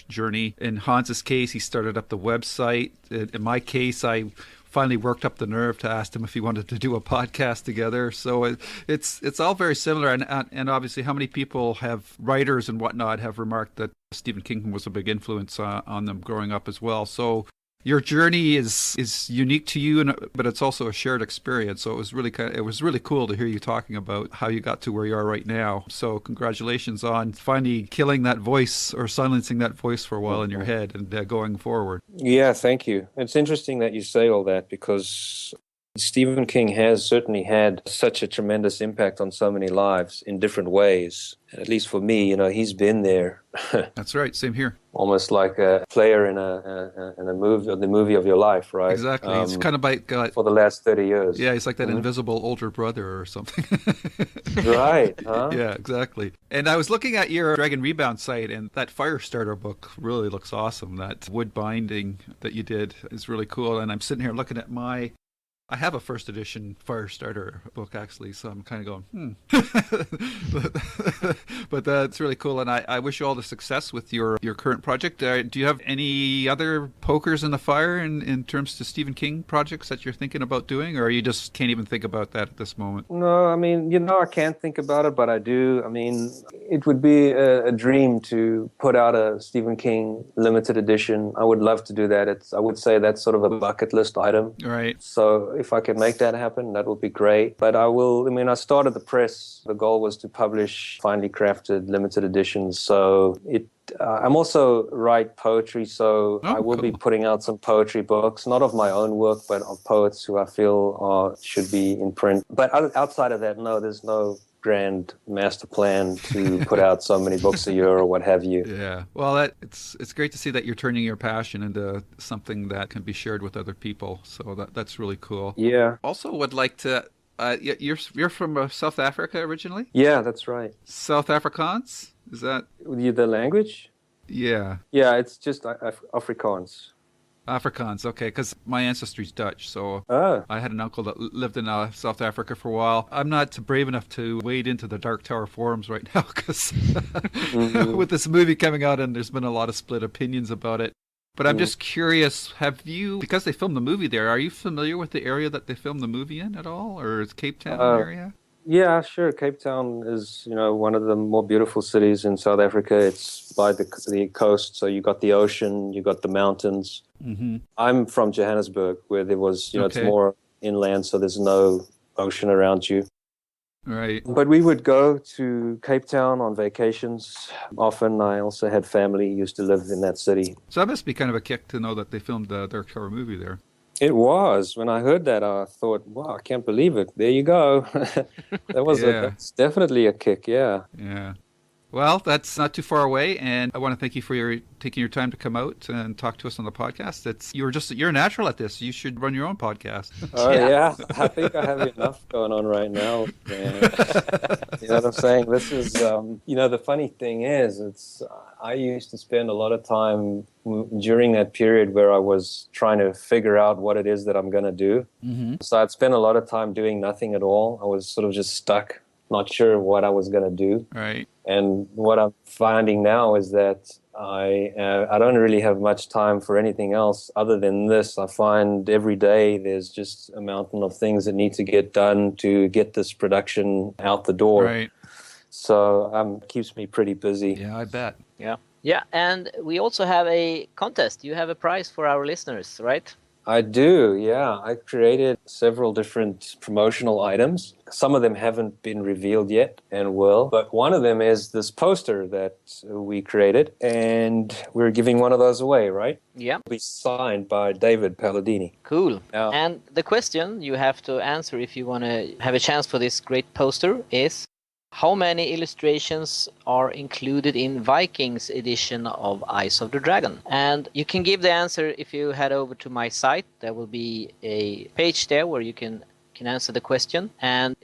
journey. In Hans's case, he started up the website. In my case, I finally worked up the nerve to ask him if he wanted to do a podcast together. So it's all very similar. And obviously, how many people writers and whatnot have remarked that Stephen King was a big influence on them growing up as well. So your journey is unique to you, but it's also a shared experience. So it was really cool to hear you talking about how you got to where you are right now. So congratulations on finally killing that voice, or silencing that voice for a while in your head, and going forward. Yeah, thank you. It's interesting that you say all that, because Stephen King has certainly had such a tremendous impact on so many lives in different ways. At least for me, he's been there. That's right. Same here. Almost like a player in a movie, the movie of your life, right? Exactly. It's kind of like for the last 30 years. Yeah, he's like that invisible older brother or something. Right. Huh? Yeah, exactly. And I was looking at your Dragon Rebound site, and that Firestarter book really looks awesome. That wood binding that you did is really cool. And I'm sitting here looking at I have a first edition Firestarter book, actually, so I'm kind of going, but that's really cool, and I wish you all the success with your current project. Do you have any other pokers in the fire in terms to Stephen King projects that you're thinking about doing, or you just can't even think about that at this moment? No, I mean, I can't think about it, but I do. I mean, it would be a dream to put out a Stephen King limited edition. I would love to do that. I would say that's sort of a bucket list item. Right. So if I could make that happen, that would be great. But I started the press. The goal was to publish finely crafted limited editions. So I'm also write poetry, so I will be putting out some poetry books, not of my own work, but of poets who I feel should be in print. But outside of that, no, there's no grand master plan to put out so many books a year or what have you. Yeah. Well, it's great to see that you're turning your passion into something that can be shared with other people. So that's really cool. Yeah. Also would like to you're from South Africa originally? Yeah, that's right. South Afrikaans? Is that the language? Yeah. Yeah, it's just Afrikaans. Afrikaans, okay, because my ancestry's Dutch, so Oh. I had an uncle that lived in South Africa for a while. I'm not brave enough to wade into the Dark Tower forums right now because with this movie coming out and there's been a lot of split opinions about it. But I'm just curious, because they filmed the movie there, are you familiar with the area that they filmed the movie in at all, or is Cape Town area? Yeah, sure. Cape Town is, one of the more beautiful cities in South Africa. It's by the coast, so you got the ocean, you got the mountains. Mm-hmm. I'm from Johannesburg, where there was, it's more inland, so there's no ocean around you. Right. But we would go to Cape Town on vacations. Often I also had family who used to live in that city. So that must be kind of a kick to know that they filmed the Dark Tower movie there. It was. When I heard that, I thought, wow, I can't believe it. There you go. That's definitely a kick, yeah. Yeah. Well, that's not too far away, and I want to thank you for taking your time to come out and talk to us on the podcast. You're a natural at this. You should run your own podcast. Oh, yeah. I think I have enough going on right now. Man. You know what I'm saying? This is, the funny thing is, I used to spend a lot of time during that period where I was trying to figure out what it is that I'm going to do. Mm-hmm. So I'd spend a lot of time doing nothing at all. I was sort of just stuck, not sure what I was going to do. Right. And what I'm finding now is that I don't really have much time for anything else other than this. I find every day there's just a mountain of things that need to get done to get this production out the door. Right. So keeps me pretty busy. Yeah, I bet. Yeah. Yeah, and we also have a contest. You have a prize for our listeners, right? I do, yeah. I created several different promotional items. Some of them haven't been revealed yet and will, but one of them is this poster that we created, and we're giving one of those away, right? Yeah. It'll be signed by David Palladini. Cool. Now, and the question you have to answer if you want to have a chance for this great poster is, how many illustrations are included in Vikings edition of Eyes of the Dragon? And you can give the answer if you head over to my site. There will be a page there where you can answer the question. And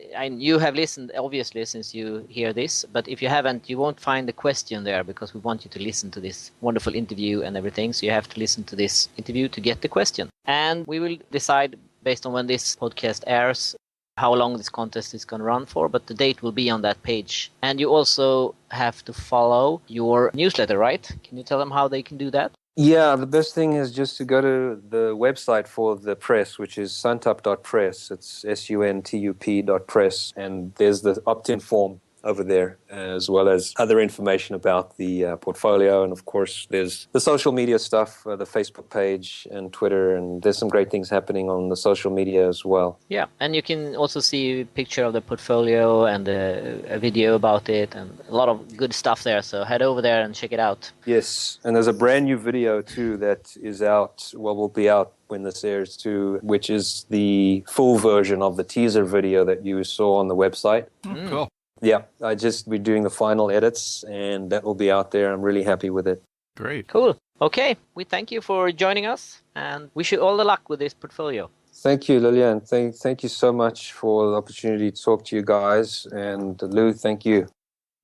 you have listened, obviously, since you hear this. But if you haven't, you won't find the question there because we want you to listen to this wonderful interview and everything. So you have to listen to this interview to get the question. And we will decide based on when this podcast airs how long this contest is going to run for, but the date will be on that page. And you also have to follow your newsletter, right? Can you tell them how they can do that? Yeah, the best thing is just to go to the website for the press, which is suntup.press. It's suntup.press, and there's the opt-in form over there, as well as other information about the portfolio. And of course, there's the social media stuff, the Facebook page and Twitter, and there's some great things happening on the social media as well. Yeah, and you can also see a picture of the portfolio and a video about it, and a lot of good stuff there. So head over there and check it out. Yes, and there's a brand new video too that is out, will be out when this airs too, which is the full version of the teaser video that you saw on the website. Oh, cool. Yeah, we're doing the final edits, and that will be out there. I'm really happy with it. Great. Cool. Okay, we thank you for joining us, and wish you all the luck with this portfolio. Thank you, Lilja, and thank you so much for the opportunity to talk to you guys. And Lou, thank you.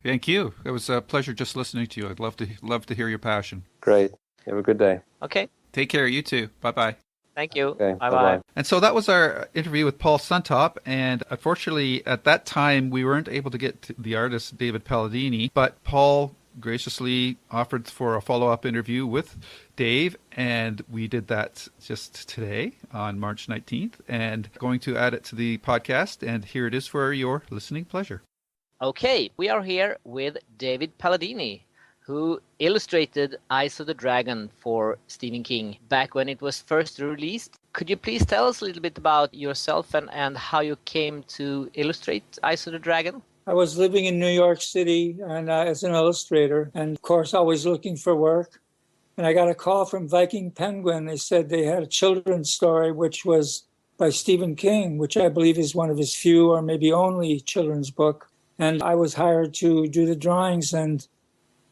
Thank you. It was a pleasure just listening to you. I'd love to hear your passion. Great. Have a good day. Okay. Take care. You too. Bye-bye. Thank you. Okay, Bye-bye. And so that was our interview with Paul Suntup. And unfortunately, at that time, we weren't able to get to the artist David Palladini. But Paul graciously offered for a follow-up interview with Dave. And we did that just today on March 19th. And going to add it to the podcast. And here it is for your listening pleasure. Okay, we are here with David Palladini, who illustrated Eyes of the Dragon for Stephen King back when it was first released Could you please tell us a little bit about yourself and how you came to illustrate Eyes of the Dragon? I was living in New York City and as an illustrator, and of course, always looking for work. And I got a call from Viking Penguin. They said they had a children's story, which was by Stephen King, which I believe is one of his few or maybe only children's book. And I was hired to do the drawings, and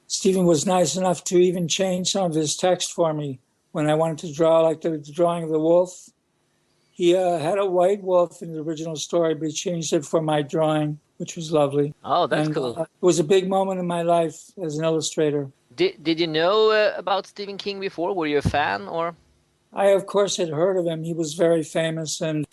Stephen was nice enough to even change some of his text for me. When I wanted to draw like the drawing of the wolf, he had a white wolf in the original story, but he changed it for my drawing, which was lovely. Oh, that's cool. It was a big moment in my life as an illustrator. Did you know about Stephen King before? Were you a fan, or? I, of course, had heard of him. He was very famous, and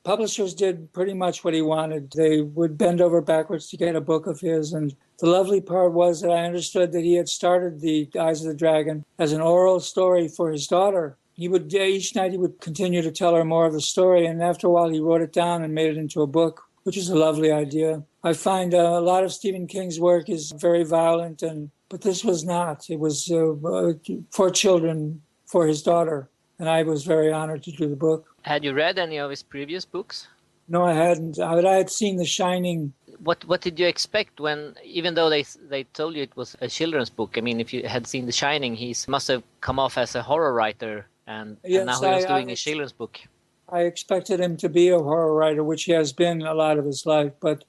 publishers did pretty much what he wanted. They would bend over backwards to get a book of his. And the lovely part was that I understood that he had started the Eyes of the Dragon as an oral story for his daughter. Each night he would continue to tell her more of the story, and after a while he wrote it down and made it into a book, which is a lovely idea. I find a lot of Stephen King's work is very violent, but this was not. It was for children, for his daughter, and I was very honored to do the book. Had you read any of his previous books? No, I hadn't. I had seen The Shining. What did you expect when, even though they told you it was a children's book? I mean, if you had seen The Shining, he must have come off as a horror writer, and now he was doing a children's book. I expected him to be a horror writer, which he has been a lot of his life, but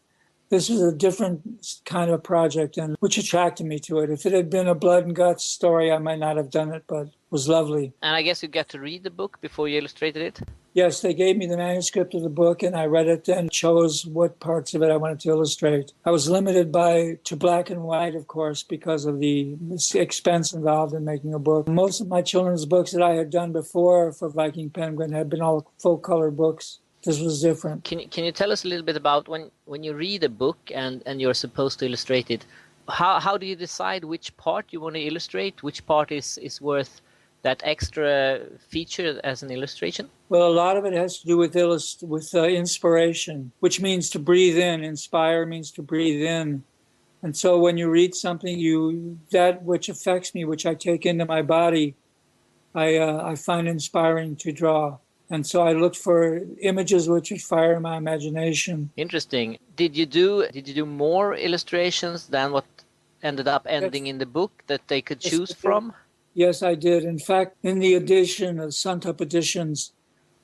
this was a different kind of project, and which attracted me to it. If it had been a blood and guts story, I might not have done it, but it was lovely. And I guess you got to read the book before you illustrated it? Yes, they gave me the manuscript of the book, and I read it and chose what parts of it I wanted to illustrate. I was limited to black and white, of course, because of the expense involved in making a book. Most of my children's books that I had done before for Viking Penguin had been all full-color books. This was different. Can you tell us a little bit about when you read a book and you're supposed to illustrate it, how do you decide which part you want to illustrate, which part is worth that extra feature as an illustration? Well, a lot of it has to do with inspiration, which means to breathe in. Inspire means to breathe in. And so when you read something, that which affects me, which I take into my body, I find inspiring to draw. And so I looked for images which would fire my imagination. Interesting. Did you do more illustrations than what ended up ending in the book that they could choose from? Yes, I did. In fact, in the edition of Suntup Editions,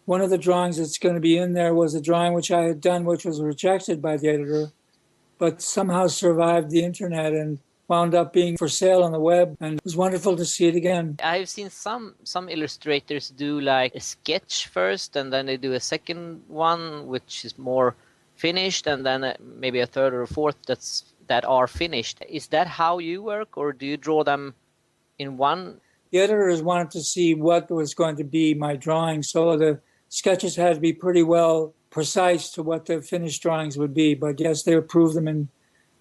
one of the drawings that's going to be in there was a drawing which I had done, which was rejected by the editor, but somehow survived the internet and wound up being for sale on the web, and it was wonderful to see it again. I've seen some illustrators do like a sketch first, and then they do a second one which is more finished, and then maybe a third or a fourth that are finished. Is that how you work, or do you draw them in one? The editors wanted to see what was going to be my drawing, so the sketches had to be pretty well precise to what the finished drawings would be. But yes, they approved them and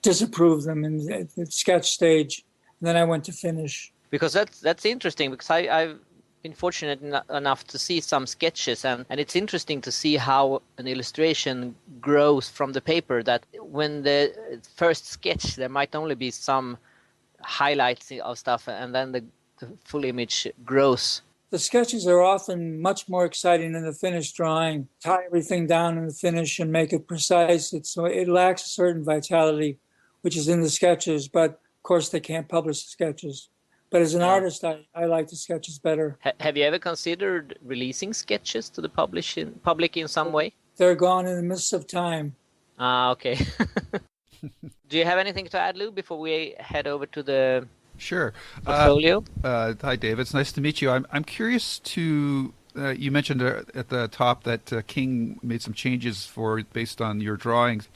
disapproved them in the sketch stage. And then I went to finish. Because that's interesting, because I've been fortunate enough to see some sketches, and it's interesting to see how an illustration grows from the paper, that when the first sketch there might only be some highlights of stuff, and then the full image grows. The sketches are often much more exciting than the finished drawing. Tie everything down in the finish and make it precise. It lacks a certain vitality, which is in the sketches, but of course they can't publish the sketches. But as an artist, I like the sketches better. Have you ever considered releasing sketches to the public in some way? They're gone in the mists of time. Okay. Do you have anything to add, Lou, before we head over to the Sure. portfolio? Hi, Dave. It's nice to meet you. I'm curious to. You mentioned at the top that King made some changes based on your drawings.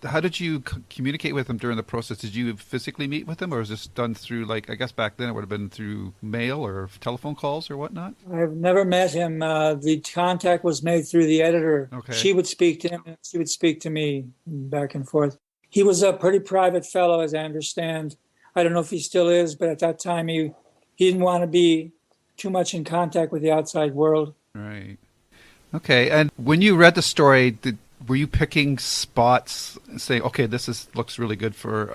How did you communicate with him during the process? Did you physically meet with him, or was this done through, like, I guess back then it would have been through mail or telephone calls or whatnot? I've never met him. The contact was made through the editor. Okay. She would speak to him, and he would speak to me, back and forth. He was a pretty private fellow, as I understand. I don't know if he still is, but at that time he didn't want to be too much in contact with the outside world. Right. Okay. And when you read the story, were you picking spots and saying, okay, looks really good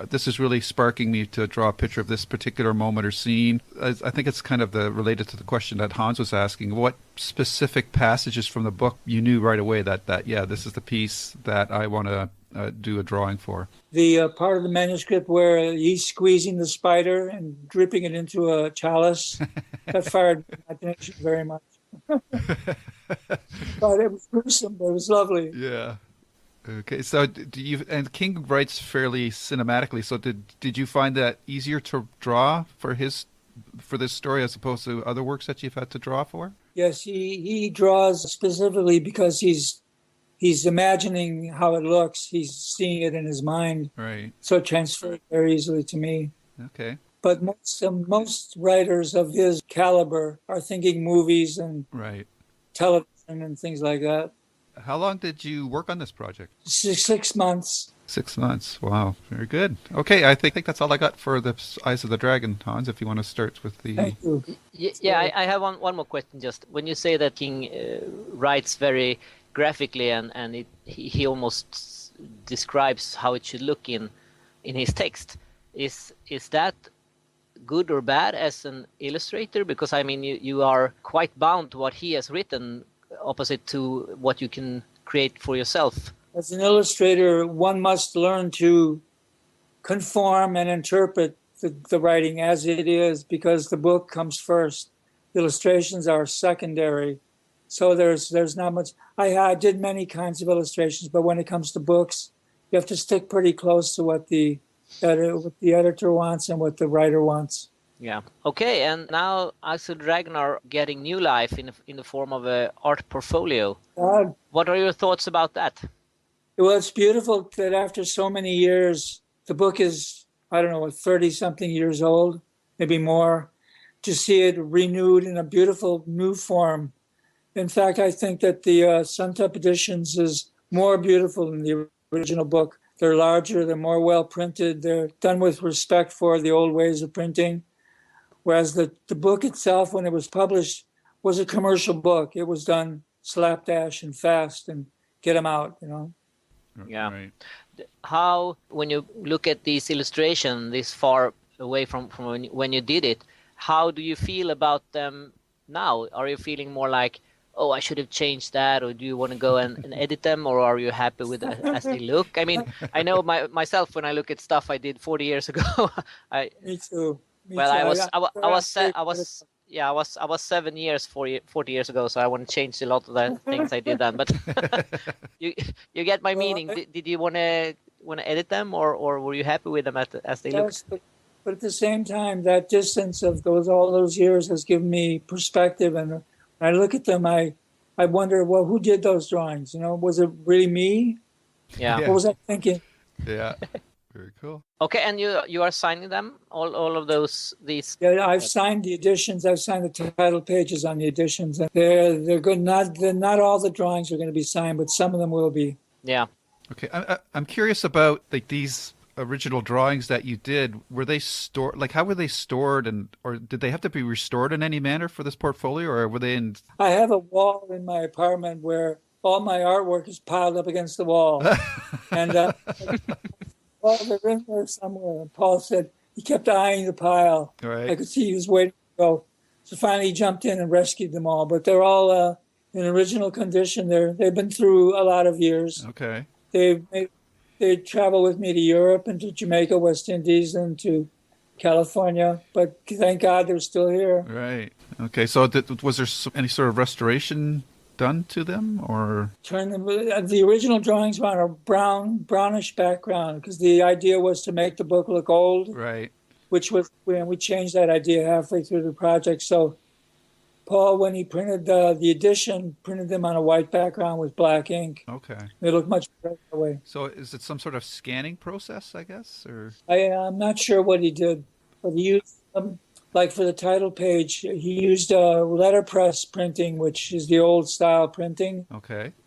this is really sparking me to draw a picture of this particular moment or scene? I think it's kind of related to the question that Hans was asking. What specific passages from the book you knew right away that yeah, this is the piece that I want to do a drawing for? The part of the manuscript where he's squeezing the spider and dripping it into a chalice, that fired my attention very much. But it was gruesome, but it was lovely. Yeah. Okay. So and King writes fairly cinematically. So did you find that easier to draw for this story as opposed to other works that you've had to draw for? Yes, he draws specifically because he's imagining how it looks. He's seeing it in his mind. Right. So it transferred very easily to me. Okay. But most writers of his caliber are thinking movies and right. television and things like that. How long did you work on this project? 6 months. 6 months. Wow. Very good. Okay. I think that's all I got for the Eyes of the Dragon, Hans, if you want to start with the... Thank you. Yeah, I have one more question. Just when you say that King writes very graphically and he almost describes how it should look in his text, is that good or bad as an illustrator? Because I mean you are quite bound to what he has written, opposite to what you can create for yourself. As an illustrator, one must learn to conform and interpret the writing as it is, because the book comes first. Illustrations are secondary. So there's not much. I did many kinds of illustrations, but when it comes to books, you have to stick pretty close to what the editor wants and what the writer wants. Yeah. Okay. And now Eyes of the Dragon are getting new life in the form of a art portfolio. What are your thoughts about that? Well, it's beautiful that after so many years, the book is, 30-something years old, maybe more, to see it renewed in a beautiful new form. In fact, I think that the Suntup Editions is more beautiful than the original book. They're larger, they're more well printed, they're done with respect for the old ways of printing. Whereas the book itself, when it was published, was a commercial book. It was done slapdash and fast and get them out, Yeah. Right. How, when you look at these illustrations this far away from when you did it, how do you feel about them now? Are you feeling more like, oh, I should have changed that, or do you want to go and edit them, or are you happy with as they look? I mean, I know myself when I look at stuff I did 40 years ago. Me too. I was 7 years 40 years ago, so I want to change a lot of the things I did then. But you get my meaning. Did you want to edit them, or were you happy with them as they looked? But at the same time, that distance of all those years has given me perspective, and when I look at them, I wonder, well, who did those drawings? Was it really me? Yeah. What was I thinking? Yeah. Very cool. Okay, and you are signing them, all of these. Yeah, I've signed the editions. I've signed the title pages on the editions, and they're good. Not all the drawings are going to be signed, but some of them will be. Yeah. Okay, I'm curious about these original drawings that you did. Were they stored? Like, how were they stored, or did they have to be restored in any manner for this portfolio, or were they in? I have a wall in my apartment where all my artwork is piled up against the wall, and. Well, they're in there somewhere. And Paul said he kept eyeing the pile. Right. I could see he was waiting to go. So finally he jumped in and rescued them all. But they're all in original condition. They've been through a lot of years. Okay. They travel with me to Europe and to Jamaica, West Indies, and to California. But thank God they're still here. Right. Okay. So was there any sort of restoration done to them, or the original drawings were on a brownish background, because the idea was to make the book look old, right? Which was when we changed that idea halfway through the project. So Paul, when he printed the edition, printed them on a white background with black ink. Okay. They look much better that way. So is it some sort of scanning process, I guess, or I'm not sure what he did, but he used like for the title page, he used letterpress printing, which is the old style printing.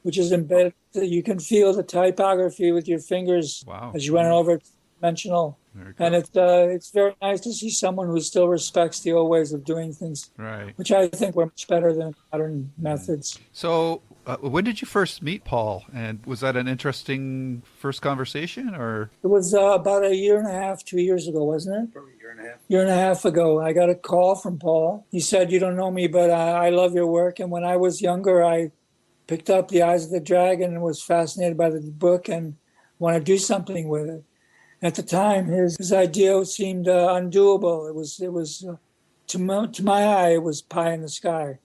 Which is embedded. You can feel the typography with your fingers as you run over it. one-dimensional. Very cool. And it's very nice to see someone who still respects the old ways of doing things, Right. which I think were much better than modern methods. So, when did you first meet Paul? And was that an interesting first conversation, or? It was about a year and a half, 2 years ago, wasn't it? Probably a year and a half. Year and a half ago, I got a call from Paul. He said, "You don't know me, but I love your work." And when I was younger, I picked up The Eyes of the Dragon and was fascinated by the book and wanted to do something with it. At the time, his idea seemed undoable. It was to my eye, it was pie in the sky.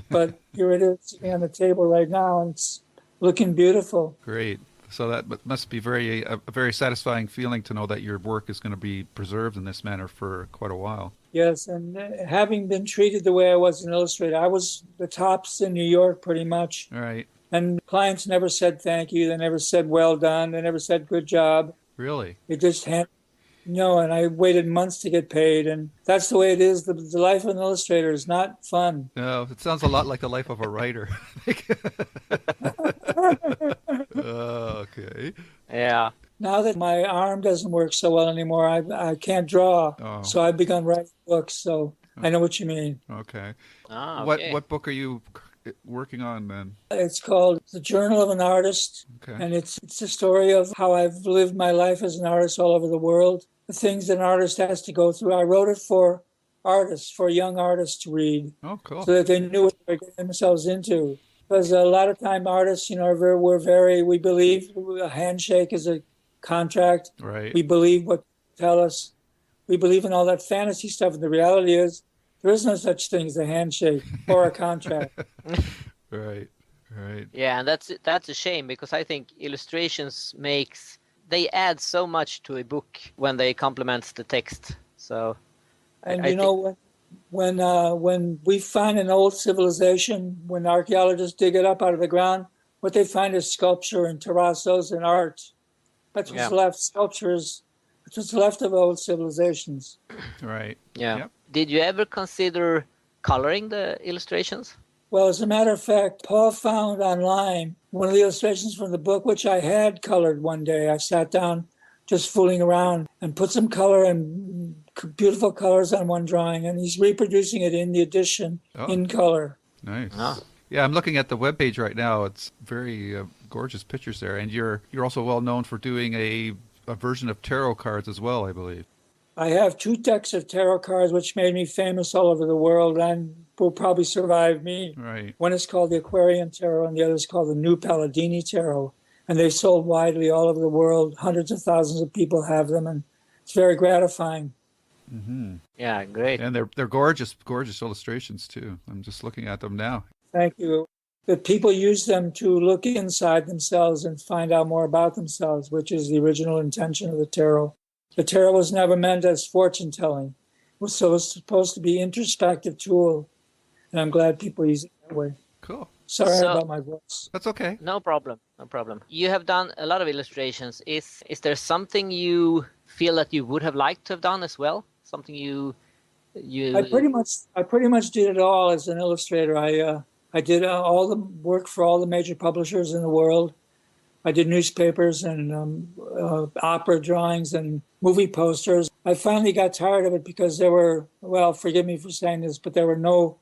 But here it is sitting on the table right now, and it's looking beautiful. Great. So that must be a very satisfying feeling to know that your work is going to be preserved in this manner for quite a while. Yes, and having been treated the way I was an illustrator, I was the tops in New York pretty much. All right. And clients never said thank you. They never said well done. They never said good job. Really? They just and I waited months to get paid. And that's the way it is. The life of an illustrator is not fun. No, it sounds a lot like the life of a writer. Okay. Yeah. Now that my arm doesn't work so well anymore, I can't draw. Oh. So I've begun writing books. So I know what you mean. Okay. Ah, okay. What book are you working on then? It's called The Journal of an Artist. Okay. And it's a story of how I've lived my life as an artist all over the world, the things that an artist has to go through. I wrote it for artists, for young artists to read, Oh, cool. so that they knew what they were getting themselves into. Because a lot of time artists, we believe a handshake is a contract. Right. We believe what they tell us. We believe in all that fantasy stuff. And the reality is there is no such thing as a handshake or a contract. Right. Right. Yeah, and that's a shame, because I think illustrations they add so much to a book when they complement the text. So, And I think- when we find an old civilization, when archaeologists dig it up out of the ground, what they find is sculpture and terrazos and art. That's what's left. Sculptures. That's what's left of old civilizations. Right. yeah. Yep. Did you ever consider coloring the illustrations? Well, as a matter of fact, Paul found online one of the illustrations from the book, which I had colored one day. I sat down just fooling around and put some color and beautiful colors on one drawing, and he's reproducing it in the edition in color. Nice. Ah. Yeah, I'm looking at the webpage right now. It's very gorgeous pictures there, and you're also well known for doing a version of tarot cards as well, I believe. I have 2 decks of tarot cards, which made me famous all over the world and will probably survive me. Right. One is called the Aquarian Tarot, and the other is called the New Pallandi Tarot. And they sold widely all over the world. Hundreds of thousands of people have them, and it's very gratifying. Mm-hmm. Yeah, great. And they're gorgeous illustrations too. I'm just looking at them now. Thank you. That people use them to look inside themselves and find out more about themselves, which is the original intention of the tarot. The tarot was never meant as fortune telling. It was supposed to be an introspective tool, and I'm glad people use it that way. Cool. Sorry So- about my voice. That's okay. No problem. No problem. You have done a lot of illustrations. Is there something you feel that you would have liked to have done as well? Something you I pretty much did it all as an illustrator. I did all the work for all the major publishers in the world. I did newspapers and opera drawings and movie posters. I finally got tired of it because there were, well, forgive me for saying this, but there were no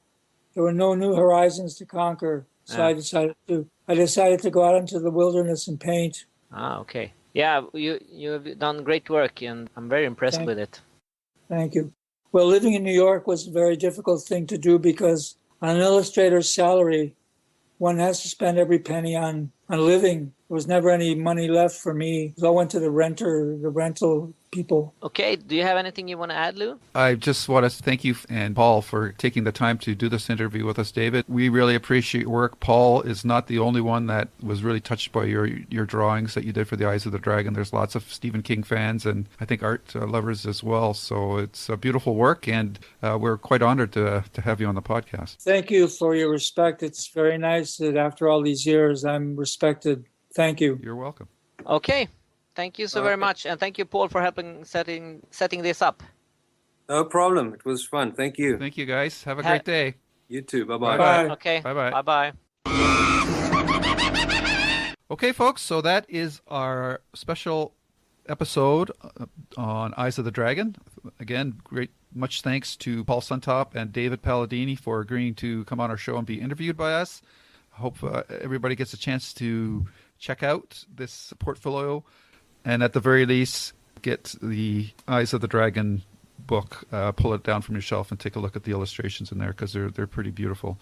new horizons to conquer. So I decided to go out into the wilderness and paint. Ah, okay. Yeah, you have done great work, and I'm very impressed with it. Thank you. Well, living in New York was a very difficult thing to do because on an illustrator's salary, one has to spend every penny on living. There was never any money left for me. So I went to the rental people. Okay, do you have anything you want to add, Lou? I just want to thank you and Paul for taking the time to do this interview with us, David. We really appreciate your work. Paul is not the only one that was really touched by your drawings that you did for The Eyes of the Dragon. There's lots of Stephen King fans and I think art lovers as well. So it's a beautiful work, and we're quite honored to have you on the podcast. Thank you for your respect. It's very nice that after all these years, I'm respected. Thank you. You're welcome. Okay, thank you so very much, and thank you, Paul, for helping setting this up. No problem. It was fun. Thank you. Thank you, guys. Have a great day. You too. Bye-bye. Bye. Okay, Bye-bye. bye-bye. Okay, folks, so that is our special episode on Eyes of the Dragon. Again, much thanks to Paul Suntup and David Palladini for agreeing to come on our show and be interviewed by us. I hope everybody gets a chance to check out this portfolio, and at the very least, get the Eyes of the Dragon book, pull it down from your shelf and take a look at the illustrations in there, because they're pretty beautiful.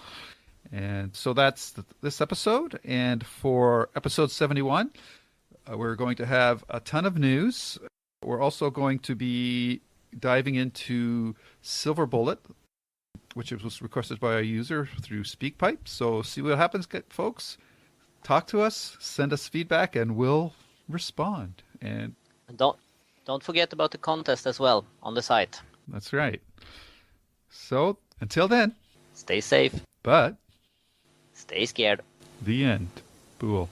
And so that's this episode. And for episode 71, we're going to have a ton of news. We're also going to be diving into Silver Bullet, which was requested by a user through SpeakPipe. So see what happens, folks. Talk to us, send us feedback, and we'll respond. And don't forget about the contest as well on the site. That's right. So until then, stay safe, but stay scared. The end. Bool.